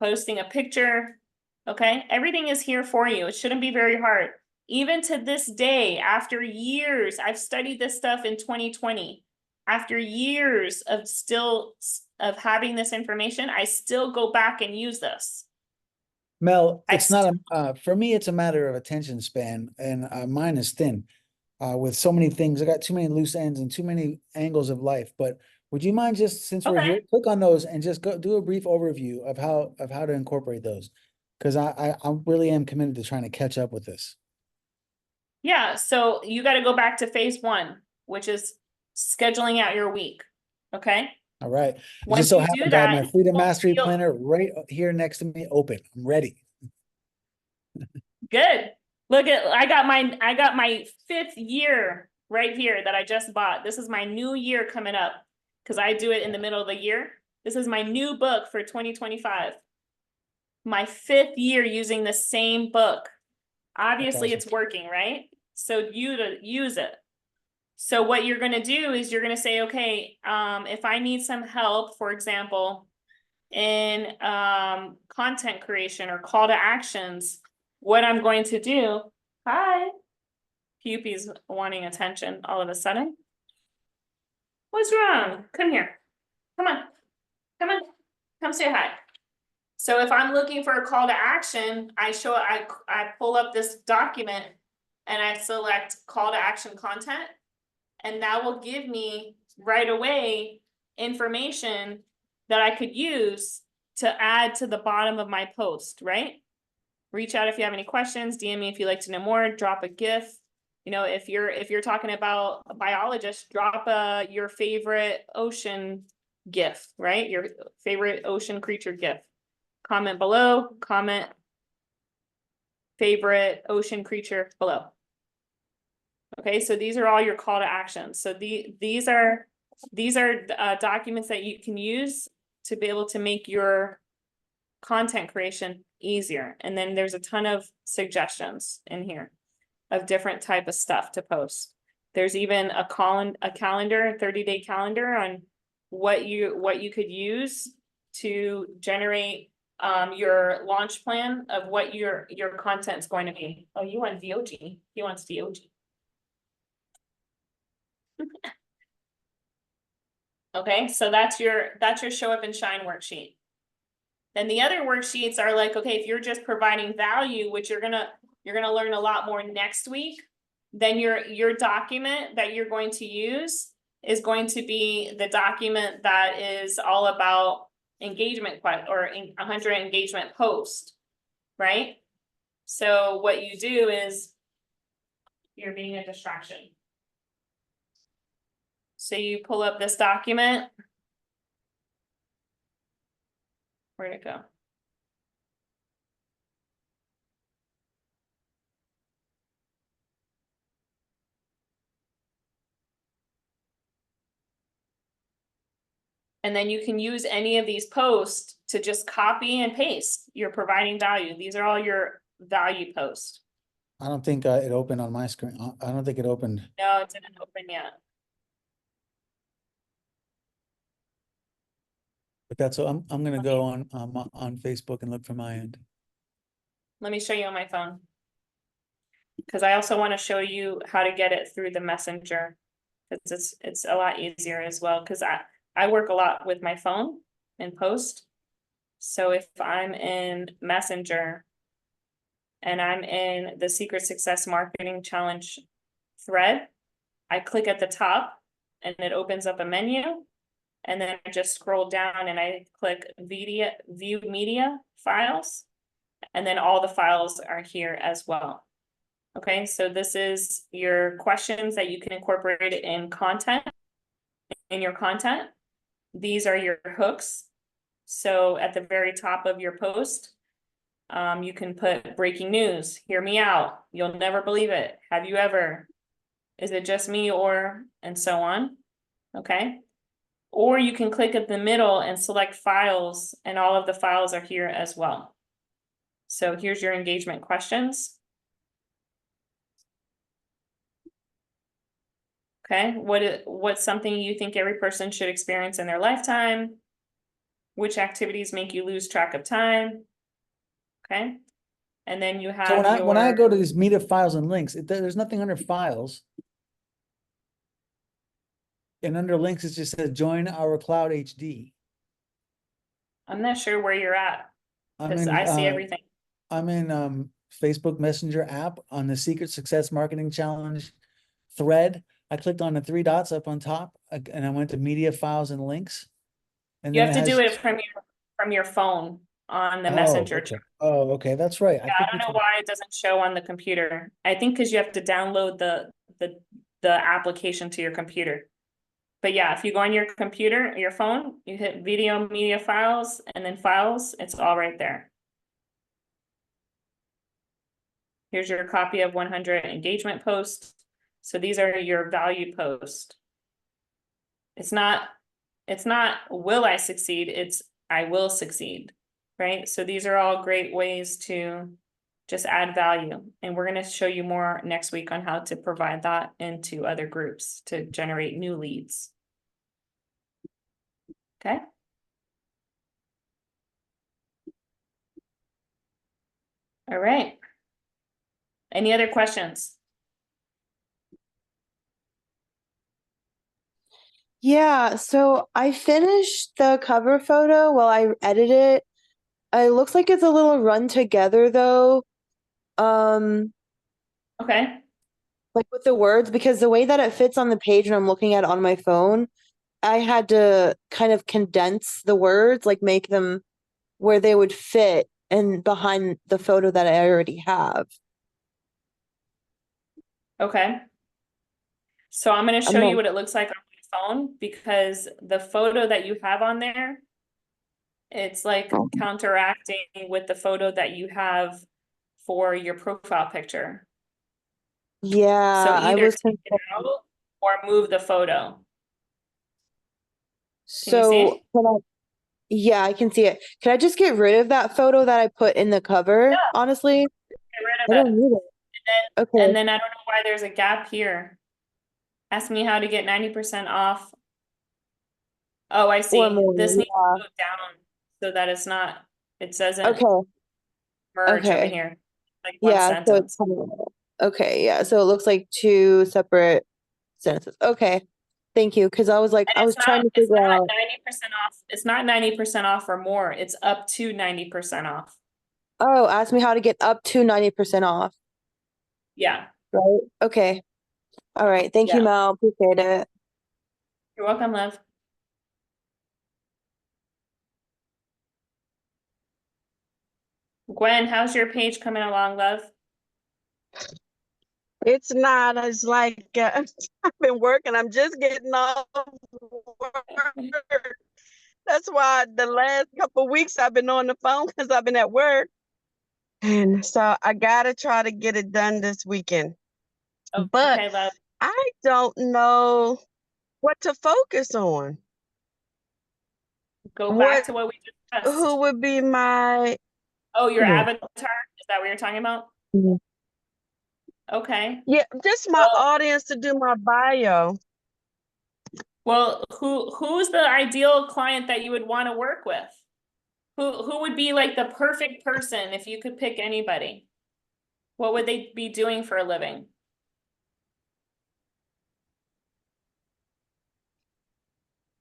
Speaker 1: Posting a picture, okay? Everything is here for you. It shouldn't be very hard. Even to this day, after years, I've studied this stuff in 2020. After years of having this information, I still go back and use this.
Speaker 6: Mel, it's not for me, it's a matter of attention span, and mine is thin. With so many things, I got too many loose ends and too many angles of life. But would you mind just, since we're here, click on those and just go do a brief overview of how to incorporate those? Because I really am committed to trying to catch up with this.
Speaker 1: Yeah, so you got to go back to phase one, which is scheduling out your week. Okay.
Speaker 6: All right. It
Speaker 1: Once
Speaker 6: just so
Speaker 1: you do
Speaker 6: happens I have my
Speaker 1: that,
Speaker 6: Freedom
Speaker 1: you'll
Speaker 6: Mastery
Speaker 1: feel-
Speaker 6: Planner right here next to me open. I'm ready.
Speaker 1: Good. Look at, I got my 5th year right here that I just bought. This is my new year coming up because I do it in the middle of the year. This is my new book for 2025. My 5th year using the same book. Obviously
Speaker 6: awesome.
Speaker 1: it's working, right? So you to use it. So what you're gonna do is you're gonna say, okay, if I need some help, for example, in content creation or call to actions, what I'm going to do, hi, Puppy's wanting attention all of a sudden. What's wrong? Come here. Come on. Come on. Come say hi. So if I'm looking for a call to action, I pull up this document and I select call to action content. And that will give me right away information that I could use to add to the bottom of my post, right? Reach out if you have any questions, DM me if you'd like to know more, drop a GIF. You know, if you're talking about a biologist, drop your favorite ocean GIF, right? Your favorite ocean creature GIF. Comment below, comment favorite ocean creature below. Okay, so these are all your call to actions. So these are documents that you can use to be able to make your content creation easier. And then there's a ton of suggestions in here of different type of stuff to post. There's even a calendar, 30-day calendar on what you could use to generate your launch plan of what your content's going to be. Oh, you want VOG. He wants VOG. Okay, so that's your show up and shine worksheet. Then the other worksheets are like, okay, if you're just providing value, which you're gonna learn a lot more next week, then your document that you're going to use is going to be the document that is all about engagement or 100 engagement post, right? So what you do is you're being a distraction. So you pull up this document. Where'd it go? And then you can use any of these posts to just copy and paste. You're providing value. These are all your value posts.
Speaker 6: I don't think it opened on my screen. I don't think it opened.
Speaker 1: No, it didn't open yet.
Speaker 6: But that's, I'm gonna go on Facebook and look for my end.
Speaker 1: Let me show you on my phone. Because I also want to show you how to get it through the messenger. Because it's a lot easier as well. Because I work a lot with my phone and post. So if I'm in Messenger and I'm in the Secret Success Marketing Challenge thread, I click at the top and it opens up a menu. And then I just scroll down and I click view media files. And then all the files are here as well. Okay, so this is your questions that you can incorporate in content, in your content. These are your hooks. So at the very top of your post, you can put breaking news, hear me out, you'll never believe it, have you ever, is it just me, or, and so on. Okay. Or you can click at the middle and select files, and all of the files are here as well. So here's your engagement questions. Okay, what's something you think every person should experience in their lifetime? Which activities make you lose track of time? Okay, and then you have.
Speaker 6: So when I go to these media files and links, there's nothing under files. And under links, it just says join our cloud HD.
Speaker 1: I'm not sure where you're at, because I see everything.
Speaker 6: I'm in Facebook Messenger app on the Secret Success Marketing Challenge thread. I clicked on the 3 dots up on top and I went to media files and links. And
Speaker 1: you have to do it from your phone on the Messenger.
Speaker 6: Okay. Oh, okay, that's right.
Speaker 1: Yeah, I don't know why it doesn't show on the computer. I think because you have to download the application to your computer. But yeah, if you go on your computer, your phone, you hit video media files and then files, it's all right there. Here's your copy of 100 engagement posts. So these are your value posts. It's not will I succeed, it's I will succeed, right? So these are all great ways to just add value. And we're going to show you more next week on how to provide that into other groups to generate new leads. Okay. All right. Any other questions?
Speaker 2: Yeah, so I finished the cover photo while I edited it. It looks like it's a little run together though.
Speaker 1: Okay.
Speaker 2: Like with the words, because the way that it fits on the page when I'm looking at it on my phone, I had to kind of condense the words, like make them where they would fit and behind the photo that I already have.
Speaker 1: Okay. So I'm gonna
Speaker 2: I'm
Speaker 1: show
Speaker 2: not-
Speaker 1: you what it looks like on my phone because the photo that you have on there, it's like counteracting with the photo that you have for your profile picture.
Speaker 2: Yeah,
Speaker 1: So
Speaker 2: I
Speaker 1: either
Speaker 2: was
Speaker 1: take it out or move the photo. Can you
Speaker 2: so
Speaker 1: see?
Speaker 2: yeah, I can see it. Can I just get rid of that photo that I put in the cover? Honestly,
Speaker 1: Get
Speaker 2: I
Speaker 1: rid of
Speaker 2: don't
Speaker 1: it.
Speaker 2: need it.
Speaker 1: And
Speaker 2: Okay.
Speaker 1: then I don't know why there's a gap here. Ask me how to get 90% off. Oh, I see.
Speaker 2: Or more.
Speaker 1: This needs
Speaker 2: Yeah.
Speaker 1: to go down so that it doesn't
Speaker 2: Okay.
Speaker 1: merge over
Speaker 2: Okay.
Speaker 1: here. Like one
Speaker 2: Yeah, so it's
Speaker 1: sentence.
Speaker 2: okay, yeah. So it looks like two separate sentences. Okay. Thank you. Because I was like,
Speaker 1: And
Speaker 2: I was trying to figure out.
Speaker 1: 90% off. It's not 90% off or more. It's up to 90% off.
Speaker 2: Oh, ask me how to get up to 90% off.
Speaker 1: Yeah,
Speaker 2: Right? Okay. All right. Thank you,
Speaker 1: Yeah.
Speaker 2: Mel. Appreciate it.
Speaker 1: you're welcome, love. Gwen, how's your page coming along, love?
Speaker 7: It's not, it's like, I've been working, I'm just getting off work. That's why the last couple weeks I've been on the phone because I've been at work. And so I gotta try to get it done this weekend. But
Speaker 1: Okay, love.
Speaker 7: I don't know what to focus on.
Speaker 1: Go
Speaker 7: What,
Speaker 1: back to what we discussed.
Speaker 7: who would be my,
Speaker 1: Oh, your
Speaker 7: Yeah.
Speaker 1: avatar? Is that what you're talking about?
Speaker 7: Mhm.
Speaker 1: Okay.
Speaker 7: yeah, just my
Speaker 1: Well-
Speaker 7: audience to do my bio.
Speaker 1: Well, who's the ideal client that you would want to work with? Who would be like the perfect person if you could pick anybody? What would they be doing for a living?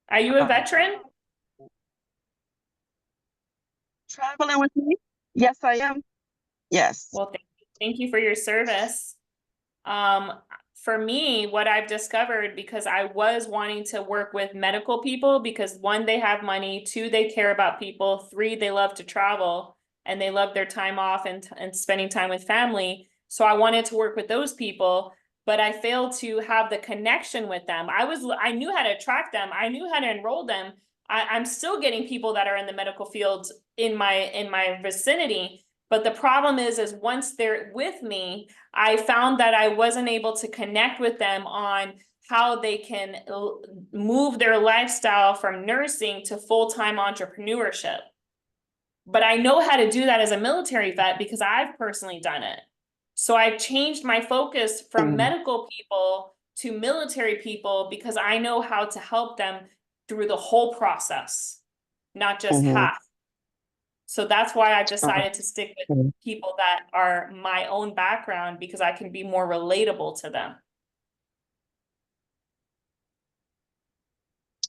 Speaker 1: Are you a veteran?
Speaker 7: Traveling with me? Yes, I am. Yes.
Speaker 1: Well, thank you for your service. For me, what I've discovered, because I was wanting to work with medical people, because one, they have money, two, they care about people, three, they love to travel and they love their time off and spending time with family. So I wanted to work with those people, but I failed to have the connection with them. I knew how to attract them. I knew how to enroll them. I'm still getting people that are in the medical fields in my vicinity. But the problem is once they're with me, I found that I wasn't able to connect with them on how they can move their lifestyle from nursing to full-time entrepreneurship. But I know how to do that as a military vet because I've personally done it. So I've changed my focus from medical people to military people because I know how to help them through the whole process, not just half. So that's why I decided to stick with people that are my own background because I can be more relatable to them.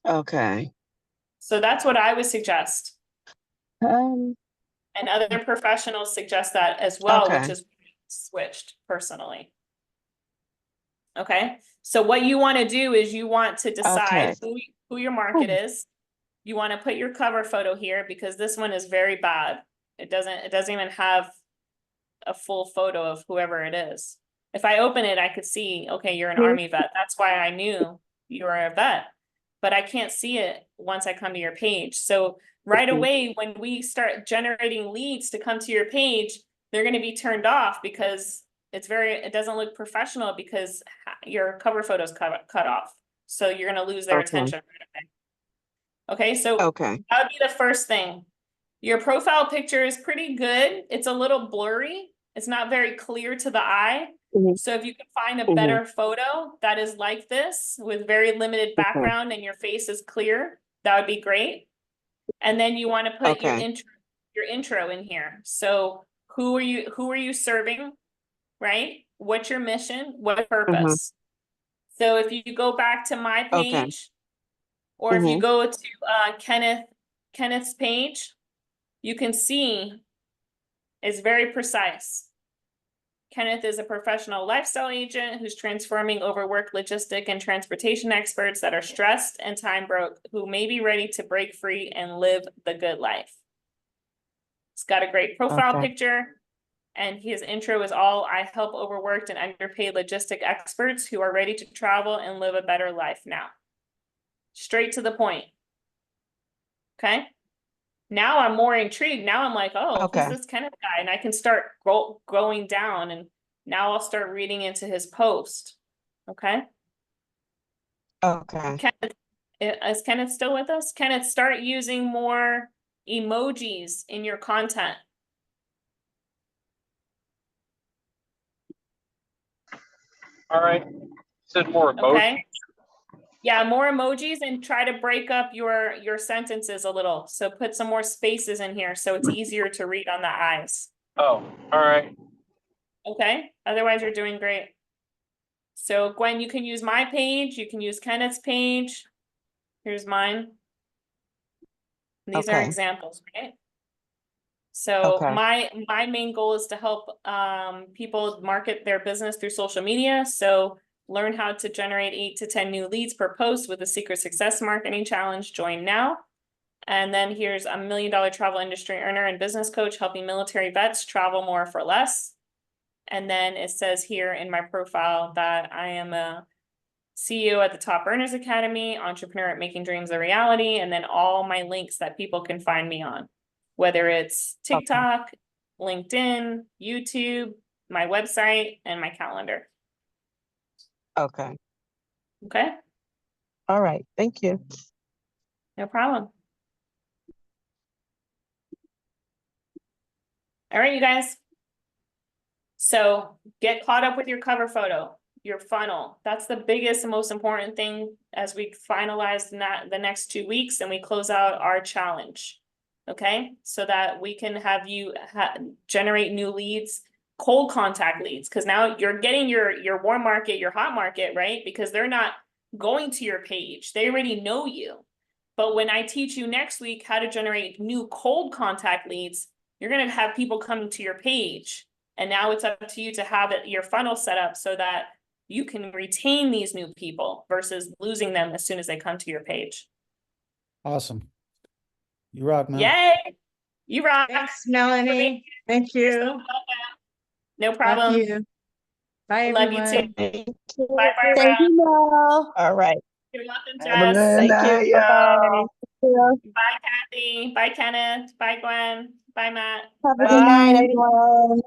Speaker 7: Okay.
Speaker 1: So that's what I would suggest.
Speaker 7: Um,
Speaker 1: And other professionals suggest that as well, which
Speaker 7: Okay.
Speaker 1: is switched personally. Okay, so what you want to do is you want to decide who your market is. You want to put your cover photo here because this one is very bad. It doesn't even have a full photo of whoever it is. If I open it, I could see, okay, you're an Army vet. That's why I knew you were a vet. But I can't see it once I come to your page. So right away, when we start generating leads to come to your page, they're going to be turned off because it doesn't look professional because your cover photo's cut off. So you're going to lose their attention right away. Okay, so
Speaker 7: Okay.
Speaker 1: that would be the first thing. Your profile picture is pretty good. It's a little blurry. It's not very clear to the eye.
Speaker 7: Mhm.
Speaker 1: So if you can find a better photo that is like this with very limited background and your face is clear, that would be great. And then you want to put your intro in here. So who are you serving, right? What's your mission? What purpose? So if you go back to my page, or if you go to Kenneth's page, you can see it's very precise. Kenneth is a professional lifestyle agent who's transforming overworked logistic and transportation experts that are stressed and time broke, who may be ready to break free and live the good life. It's got a great profile picture. And his intro is all, I help overworked and underpaid logistic experts who are ready to travel and live a better life now. Straight to the point. Okay. Now I'm more intrigued. Now I'm like, oh,
Speaker 7: Okay.
Speaker 1: who's this Kenneth guy? And I can start going down, and now I'll start reading into his post. Okay.
Speaker 7: Okay.
Speaker 1: Kenneth, is Kenneth still with us? Kenneth, start using more emojis in your content.
Speaker 8: All right. Said more emojis.
Speaker 1: Okay. Yeah, more emojis, and try to break up your sentences a little. So put some more spaces in here so it's easier to read on the eyes.
Speaker 8: Oh, all right.
Speaker 1: Okay, otherwise you're doing great. So Gwen, you can use my page, you can use Kenneth's page. Here's mine. These are
Speaker 7: Okay.
Speaker 1: examples, right? So
Speaker 7: Okay.
Speaker 1: my main goal is to help people market their business through social media. So learn how to generate 8 to 10 new leads per post with the Secret Success Marketing Challenge. Join now. And then here's a $1 million travel industry earner and business coach helping military vets travel more for less. And then it says here in my profile that I am a CEO at the Top Earners Academy, entrepreneur at Making Dreams a Reality, and then all my links that people can find me on, whether it's TikTok, LinkedIn, YouTube, my website, and my calendar.
Speaker 7: Okay.
Speaker 1: Okay,
Speaker 7: All right. Thank you.
Speaker 1: no problem. All right, you guys. So get caught up with your cover photo, your funnel. That's the biggest and most important thing as we finalize the next 2 weeks and we close out our challenge. Okay, so that we can have you generate new leads, cold contact leads, because now you're getting your warm market, your hot market, right? Because they're not going to your page. They already know you. But when I teach you next week how to generate new cold contact leads, you're going to have people coming to your page. And now it's up to you to have your funnel set up so that you can retain these new people versus losing them as soon as they come to your page.
Speaker 6: Awesome. You rock, man.
Speaker 1: Yay! You rock.
Speaker 5: Thanks, Melanie. Thank
Speaker 1: You're so
Speaker 5: you.
Speaker 1: welcome. No
Speaker 5: Love
Speaker 1: problem.
Speaker 5: you. Bye,
Speaker 1: Love you
Speaker 5: everyone.
Speaker 1: too.
Speaker 7: Thank you.
Speaker 1: Bye, Barbara.
Speaker 2: Thank you, Mel.
Speaker 7: All right.
Speaker 1: You're welcome,
Speaker 8: Have a
Speaker 1: Jess.
Speaker 8: good
Speaker 7: Thank you.
Speaker 8: night,
Speaker 7: Bye-bye.
Speaker 8: y'all.
Speaker 1: Bye, Kathy. Bye, Kenneth. Bye, Gwen. Bye, Matt.
Speaker 2: Have a
Speaker 7: Bye.
Speaker 2: good night, everyone.